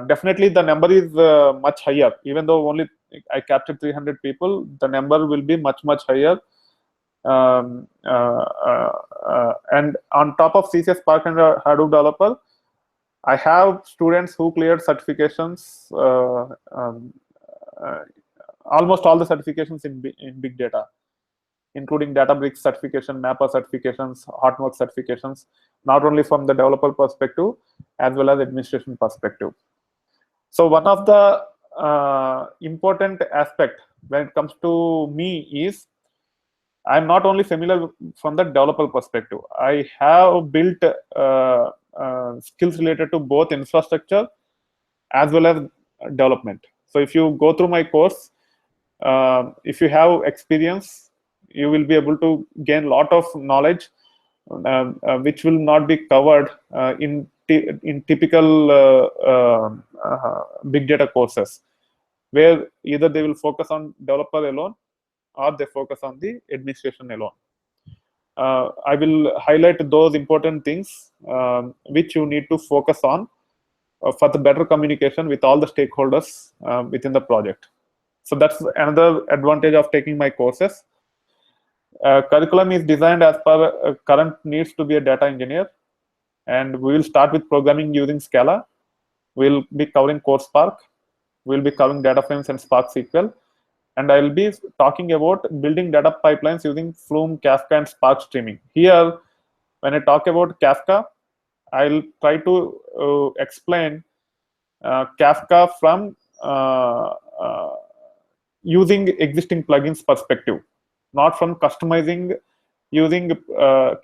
A: Definitely the number is much higher. Even though only I captured 300 people, the number will be much higher. And on top of CCS, Spark, and Hadoop developer, I have students who cleared certifications, almost all the certifications in big data, including Databricks certification, Mapper certifications, Hortonworks certifications, not only from the developer perspective, as well as administration perspective. So one of the important aspect when it comes to me is I'm not only familiar from the developer perspective. I have built skills related to both infrastructure as well as development. So if you go through my course, if you have experience, you will be able to gain a lot of knowledge which will not be covered in typical big data courses, where either they will focus on developer alone or they focus on the administration alone. I will highlight those important things which you need to focus on for the better communication with all the stakeholders within the project. So that's another advantage of taking my courses. Curriculum is designed as per current needs to be a data engineer, and we will start with programming using Scala. We'll be covering Core Spark. We'll be covering data frames and Spark SQL. And I'll be talking about building data pipelines using Flume, Kafka, and Spark streaming. Here, when I talk about Kafka, I'll try to explain Kafka from using existing plugins perspective, not from customizing using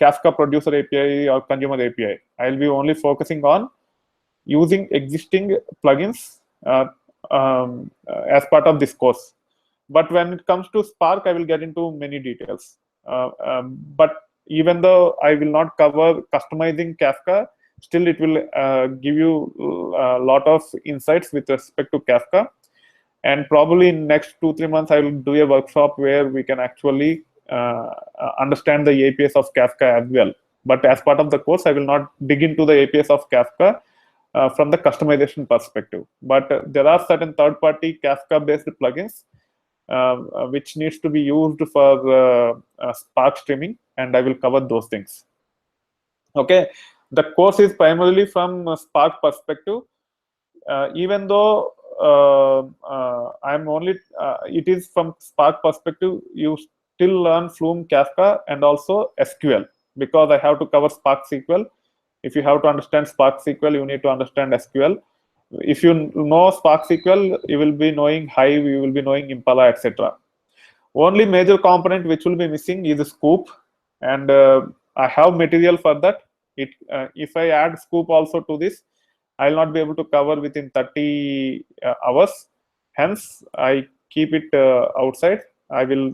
A: Kafka producer API or consumer API. I'll be only focusing on using existing plugins as part of this course. But when it comes to Spark, I will get into many details. But even though I will not cover customizing Kafka, still it will give you a lot of insights with respect to Kafka. And probably in next 2-3 months, I will do a workshop where we can actually understand the APIs of Kafka as well. But as part of the course, I will not dig into the APIs of Kafka from the customization perspective. But there are certain third-party Kafka-based plugins which needs to be used for Spark streaming, and I will cover those things. Okay, the course is primarily from Spark perspective, even though I'm only it is from Spark perspective. You still learn Flume, Kafka, and also SQL, because I have to cover Spark SQL. If you have to understand Spark SQL, you need to understand SQL. If you know Spark SQL, you will be knowing Hive, you will be knowing Impala, etc. Only major component which will be missing is Scoop, and I have material for that. If I add Scoop also to this, I will not be able to cover within 30 hours. Hence, I keep it outside. I will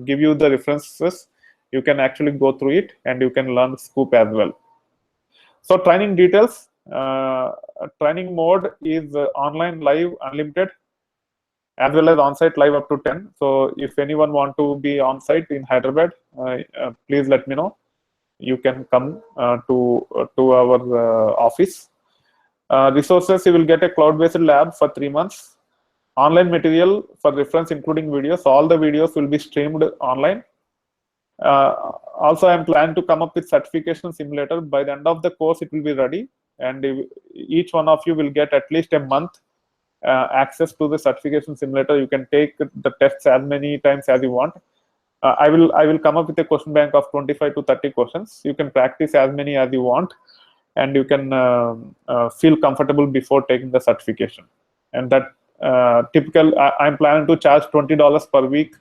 A: give you the references. You can actually go through it, and you can learn Scoop as well. So training details. Training mode is online, live, unlimited, as well as on-site live up to 10. So if anyone want to be on-site in Hyderabad, please let me know. You can come to our office. Resources, you will get a cloud-based lab for 3 months. Online material for reference, including videos. All the videos will be streamed online. Also, I'm planning to come up with certification simulator. By the end of the course, it will be ready, and each one of you will get at least a month access to the certification simulator. You can take the tests as many times as you want. I will come up with a question bank of 25 to 30 questions. You can practice as many as you want, and you can feel comfortable before taking the certification. And that I'm planning to charge $20 per week,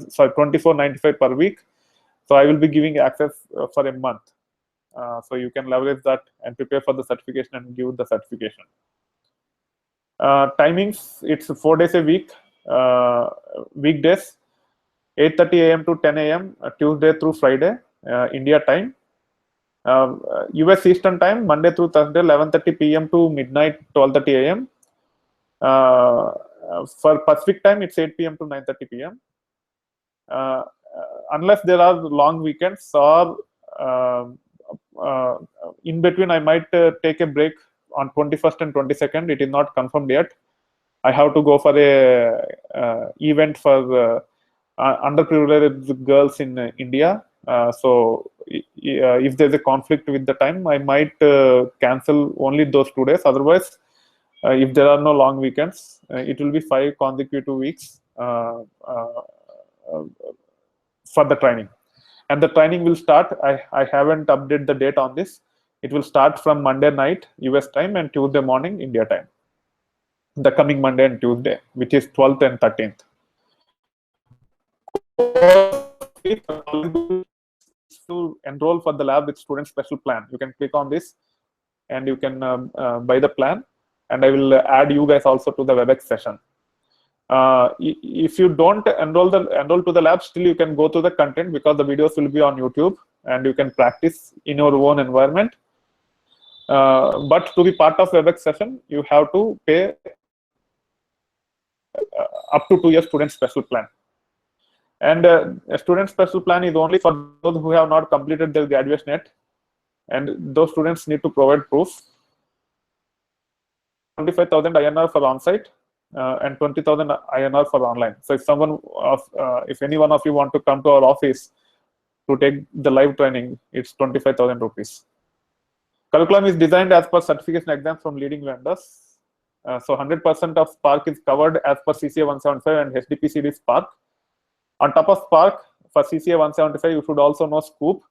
A: sorry, $24.95 per week. So I will be giving access for a month. So you can leverage that and prepare for the certification and give the certification. Timings, it's 4 days a week, weekdays, 8:30 a.m. to 10 a.m., Tuesday through Friday, India time. US Eastern time, Monday through Thursday, 11:30 p.m. to midnight, 12:30 a.m. For Pacific time, it's 8 p.m. to 9:30 p.m. Unless there are long weekends or in between, I might take a break on 21st and 22nd. It is not confirmed yet. I have to go for a event for underprivileged girls in India. So if there's a conflict with the time, I might cancel only those 2 days. Otherwise, if there are no long weekends, it will be 5 consecutive weeks for the training. And the training will start, I haven't updated the date on this. It will start from Monday night US time and Tuesday morning India time. The coming Monday and Tuesday, which is 12th and 13th. To enroll for the lab with student special plan, you can click on this and you can buy the plan, and I will add you guys also to the WebEx session. If you don't enroll to the lab, still you can go to the content, because the videos will be on YouTube, and you can practice in your own environment. But to be part of WebEx session, you have to pay up to 2 years student special plan. And a student special plan is only for those who have not completed their graduation yet, and those students need to provide proof. 25,000 INR for on-site and 20,000 INR for online. So if any one of you want to come to our office to take the live training, it's 25,000 rupees. Curriculum is designed as per certification exams from leading vendors. So 100% of Spark is covered as per CCA 175 and HDP series Spark. On top of Spark, for CCA 175, you should also know Scoop.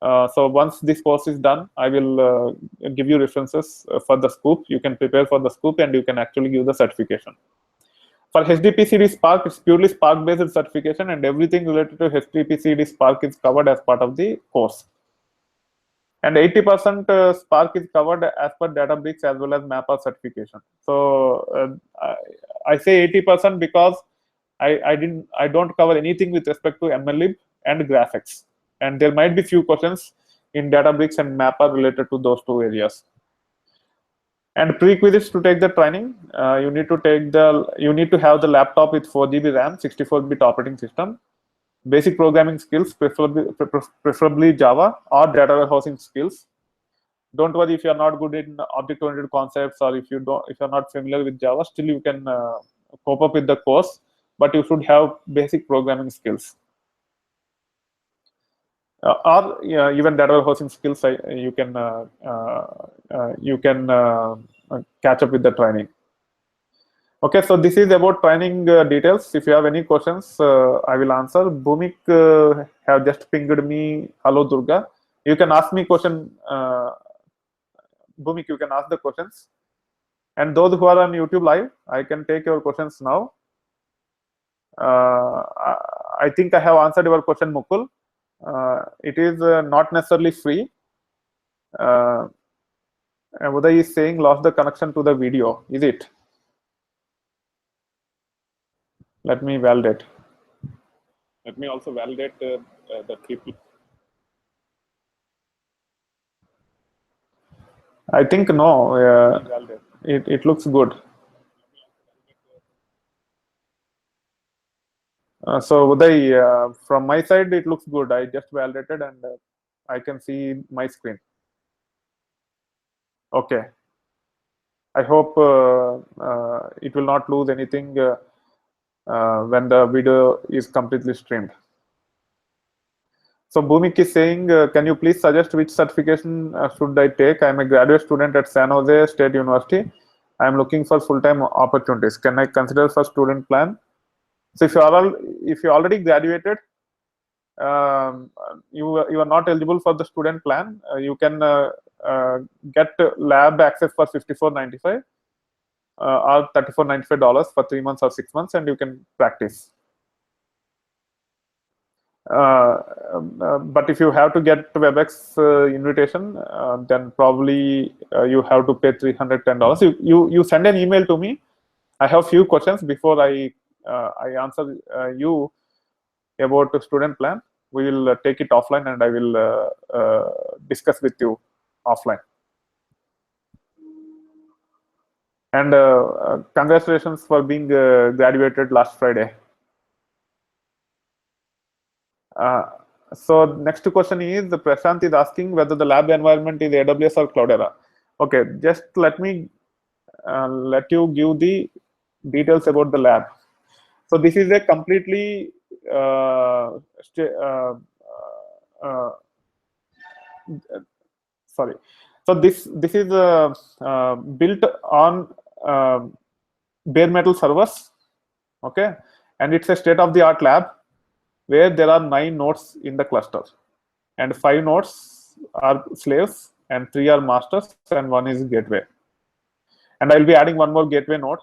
A: So once this course is done, I will give you references for the Scoop. You can prepare for the Scoop and you can actually give the certification. For HDP series Spark, it's purely Spark-based certification, and everything related to HDP series Spark is covered as part of the course. And 80% Spark is covered as per Databricks as well as Mapper certification. So I say 80% because I don't cover anything with respect to MLlib and graphics. And there might be few questions in Databricks and Mapper related to those two areas. And prerequisites to take the training, you need to have the laptop with 4 GB RAM, 64-bit operating system, basic programming skills, preferably Java or data warehousing skills. Don't worry if you are not good in object-oriented concepts, or if you're not familiar with Java, still you can cope up with the course, but you should have basic programming skills. Or even data warehousing skills, you can catch up with the training. Okay, so this is about training details. If you have any questions, I will answer. Bhumik have just pinged me, hello Durga. You can ask me question. Bhumik, you can ask the questions. And those who are on YouTube live, I can take your questions now. I think I have answered your question, Mukul. It is not necessarily free. Uday is saying lost the connection to the video. Is it? Let me validate. Let me also validate the triple. I think no. It looks good. So Uday, from my side, it looks good. I just validated and I can see my screen. Okay. I hope it will not lose anything when the video is completely streamed. So Bhumik is saying, can you please suggest which certification should I take? I'm a graduate student at San Jose State University. I'm looking for full-time opportunities. Can I consider for student plan? So if you already graduated, you are not eligible for the student plan. You can get lab access for $54.95 or $34.95 for 3 months or 6 months, and you can practice. But if you have to get WebEx invitation, then probably you have to pay $310. You send an email to me. I have few questions before I answer you about the student plan. We will take it offline, and I will discuss with you offline. And congratulations for being graduated last Friday. So next question is, Prashant is asking whether the lab environment is AWS or Cloudera. Okay, just let me let you give the details about the lab. So this is a completely sorry. So this is built on bare metal servers, okay, and it's a state-of-the-art lab where there are 9 nodes in the cluster, and 5 nodes are slaves, and 3 are masters, and 1 is gateway. And I'll be adding 1 more gateway node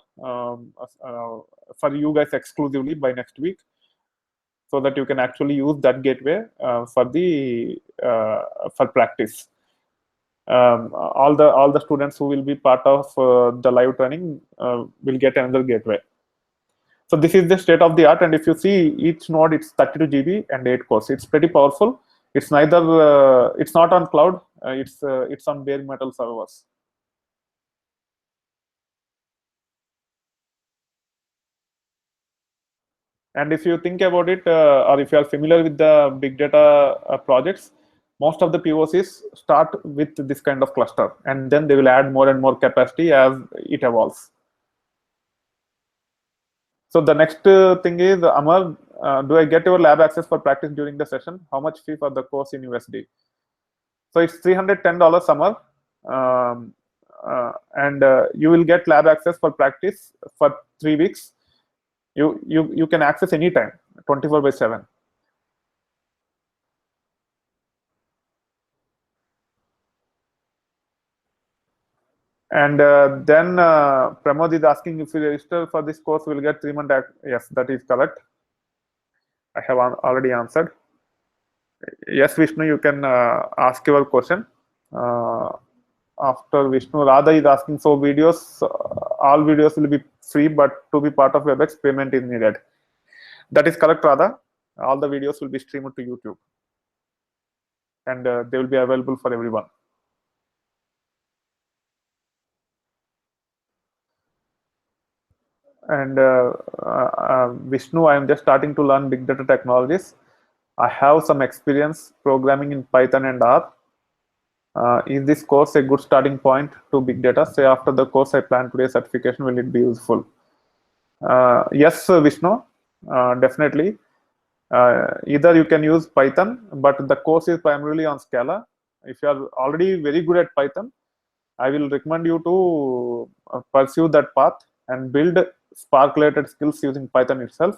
A: for you guys exclusively by next week, so that you can actually use that gateway for practice. All the students who will be part of the live training will get another gateway. So this is the state of the art, and if you see each node, it's 32 GB and 8 cores. It's pretty powerful. It's neither it's not on cloud, it's on bare metal servers. And if you think about it, or if you are familiar with the big data projects, most of the POCs start with this kind of cluster, and then they will add more and more capacity as it evolves. So the next thing is, Amar, do I get your lab access for practice during the session? How much fee for the course in USD? So it's $310, Amar, and you will get lab access for practice for 3 weeks. You can access anytime, 24/7. And then Pramod is asking, if you register for this course, we'll get 3 months. Yes, that is correct. I have already answered. Yes, Vishnu, you can ask your question. After Vishnu, Radha is asking, so videos, all videos will be free, but to be part of WebEx, payment is needed. That is correct, Radha. All the videos will be streamed to YouTube, and they will be available for everyone. And Vishnu, I am just starting to learn big data technologies. I have some experience programming in Python and R. Is this course a good starting point to big data? Say after the course I plan today certification, will it be useful? Yes, Vishnu, definitely. Either you can use Python, but the course is primarily on Scala. If you are already very good at Python, I will recommend you to pursue that path and build Spark related skills using Python itself.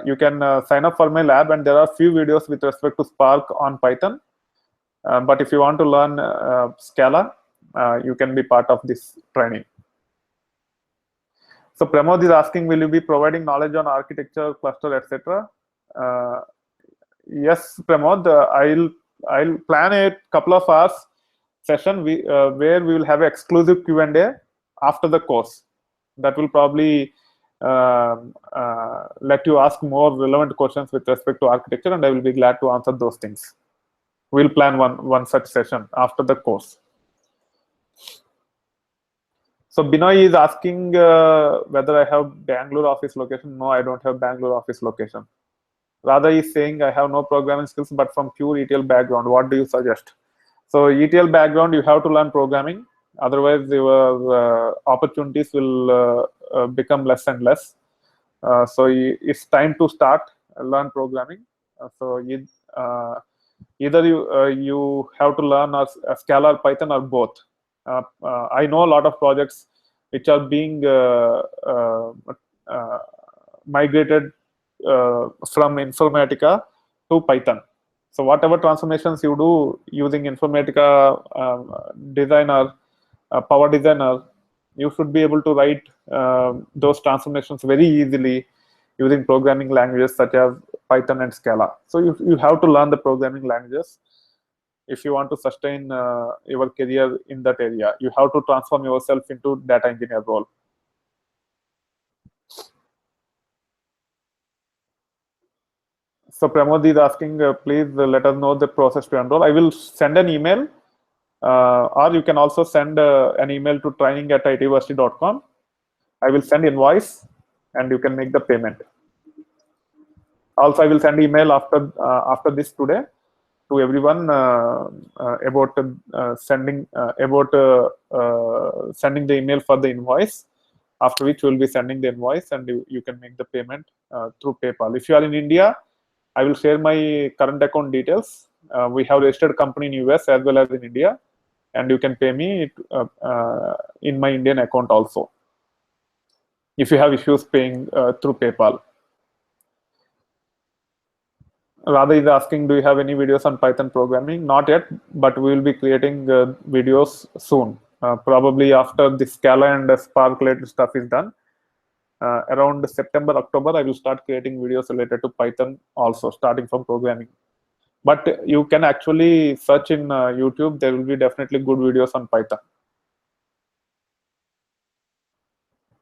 A: You can sign up for my lab, and there are few videos with respect to Spark on Python. But if you want to learn Scala, you can be part of this training. So Pramod is asking, will you be providing knowledge on architecture, cluster, etc.? Yes, Pramod, I'll plan a couple of hours session where we will have exclusive Q&A after the course. That will probably let you ask more relevant questions with respect to architecture, and I will be glad to answer those things. We'll plan one such session after the course. So Binoy is asking whether I have Bangalore office location. No, I don't have Bangalore office location. Radha is saying, I have no programming skills, but from pure ETL background. What do you suggest? So ETL background, you have to learn programming. Otherwise, your opportunities will become less and less. So it's time to start learn programming. So either you have to learn a Scala or Python or both. I know a lot of projects which are being migrated from Informatica to Python. So whatever transformations you do using Informatica Designer, Power Designer, you should be able to write those transformations very easily using programming languages such as Python and Scala. So you have to learn the programming languages if you want to sustain your career in that area. You have to transform yourself into data engineer role. So Pramod is asking, please let us know the process to enroll. I will send an email, or you can also send an email to training@itversity.com. I will send invoice, and you can make the payment. Also, I will send email after this today to everyone about sending sending the email for the invoice. After which we will be sending the invoice, and you can make the payment through PayPal. If you are in India, I will share my current account details. We have registered company in US as well as in India, and you can pay me in my Indian account also if you have issues paying through PayPal. Radha is asking, do you have any videos on Python programming? Not yet, but we will be creating videos soon. Probably after the Scala and Spark related stuff is done. Around September, October, I will start creating videos related to Python also, starting from programming. But you can actually search in YouTube. There will be definitely good videos on Python.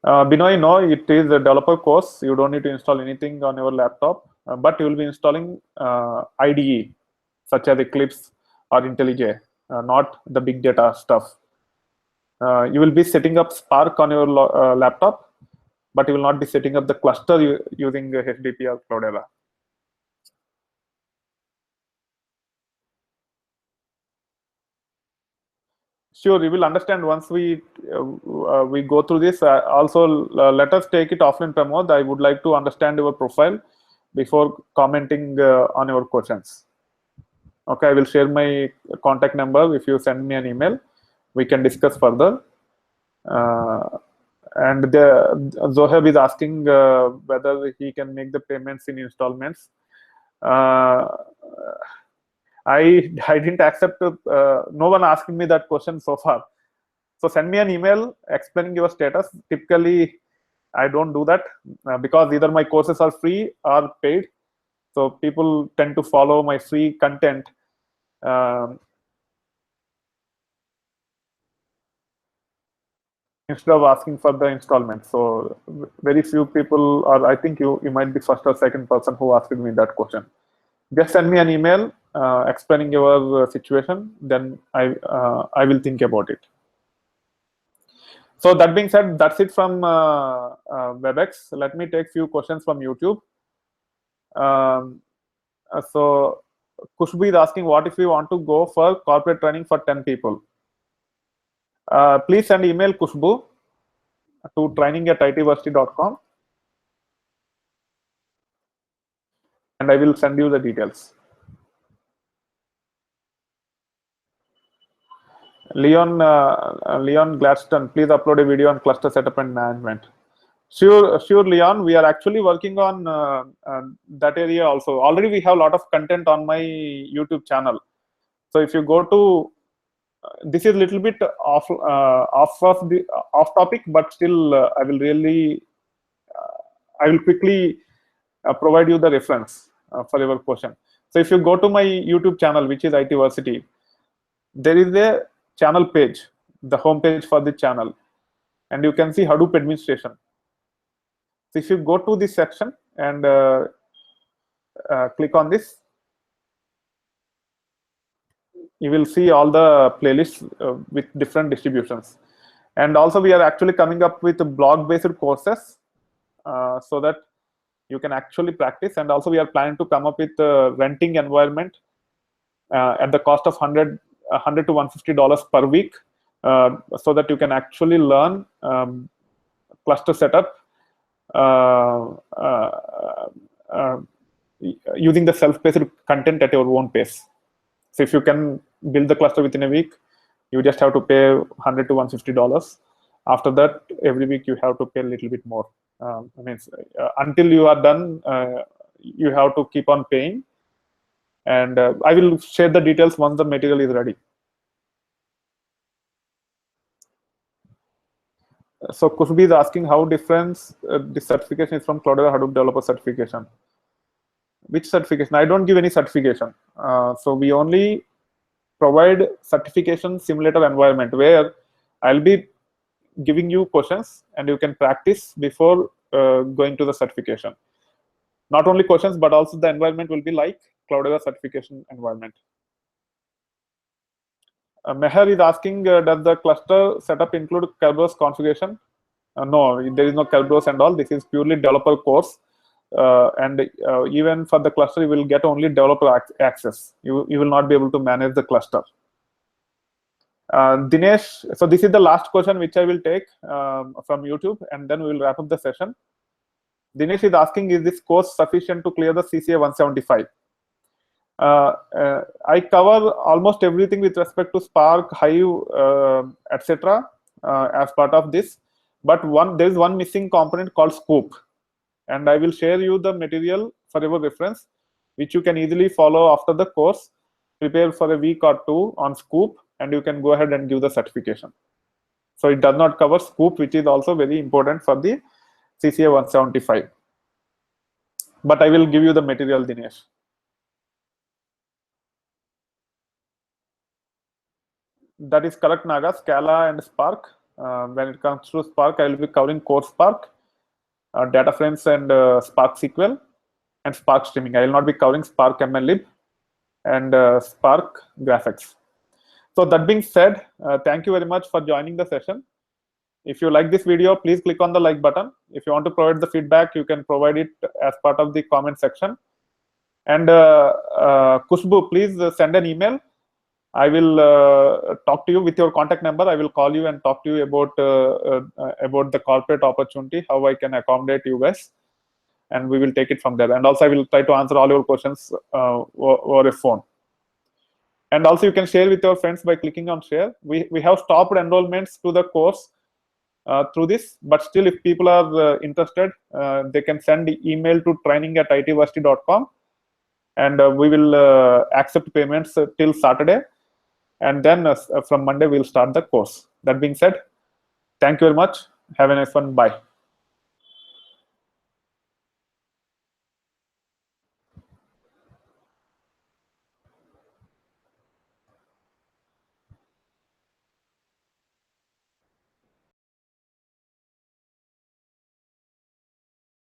A: Binoy, no, it is a developer course. You don't need to install anything on your laptop, but you will be installing IDE. such as Eclipse or IntelliJ, not the big data stuff. You will be setting up Spark on your laptop, but you will not be setting up the cluster using HDP or Cloudera. Sure, you will understand once we go through this. Also, let us take it offline, Pramod. I would like to understand your profile before commenting on your questions. Okay, I will share my contact number. If you send me an email, we can discuss further. And Zohab is asking whether he can make the payments in installments. I didn't accept. No one asked me that question so far. So send me an email explaining your status. Typically, I don't do that because either my courses are free or paid. So people tend to follow my free content. Instead of asking for the installment. So very few people, or I think you might be first or second person who asked me that question. Just send me an email explaining your situation, then I will think about it. So that being said, that's it from WebEx. Let me take few questions from YouTube. So Kushbu is asking, what if we want to go for corporate training for 10 people? Please send email Kushbu to training@itversity.com and I will send you the details. Leon Gladstone, please upload a video on cluster setup and management. Sure, Leon. We are actually working on that area also. Already we have a lot of content on my YouTube channel. So if you go to, this is a little bit off topic, but still I will quickly provide you the reference for your question. So if you go to my YouTube channel, which is ITversity, there is a channel page, the home page for the channel, and you can see Hadoop administration. So if you go to this section and click on this, you will see all the playlists with different distributions. And also we are actually coming up with blog-based courses so that you can actually practice. And also we are planning to come up with a renting environment at the cost of $100 to $150 per week, so that you can actually learn cluster setup using the self-paced content at your own pace. So if you can build the cluster within a week, you just have to pay $100 to $150. After that, every week you have to pay a little bit more. Until you are done, you have to keep on paying. And I will share the details once the material is ready. So Kushbi is asking how different this certification is from Cloudera Hadoop Developer certification. Which certification? I don't give any certification. So we only provide certification simulator environment where I'll be giving you questions and you can practice before going to the certification. Not only questions, but also the environment will be like Cloudera certification environment. Meher is asking, does the cluster setup include Kerberos configuration? No, there is no Kerberos and all. This is purely developer course. And even for the cluster, you will get only developer access. You will not be able to manage the cluster. Dinesh, so this is the last question which I will take from YouTube, and then we will wrap up the session. Dinesh is asking, is this course sufficient to clear the CCA 175? I cover almost everything with respect to Spark, Hive, etc. As part of this, but there is one missing component called Scoop, and I will share you the material for your reference, which you can easily follow after the course. Prepare for a week or two on Scoop, and you can go ahead and give the certification. So it does not cover Scoop, which is also very important for the CCA 175. But I will give you the material, Dinesh. That is correct, Naga. Scala and Spark. When it comes to Spark, I will be covering Core Spark, data frames and Spark SQL, and Spark streaming. I will not be covering Spark MLlib and Spark graphics. So that being said, thank you very much for joining the session. If you like this video, please click on the like button. If you want to provide the feedback, you can provide it as part of the comment section. And Kushbu, please send an email. I will talk to you with your contact number. I will call you and talk to you about the corporate opportunity, how I can accommodate you guys, and we will take it from there. And also, I will try to answer all your questions over a phone. And also, you can share with your friends by clicking on share. We have stopped enrollments to the course through this, but still, if people are interested, they can send the email to training@itversity.com, and we will accept payments till Saturday. And then from Monday, we'll start the course. That being said, thank you very much. Have a nice one. Bye.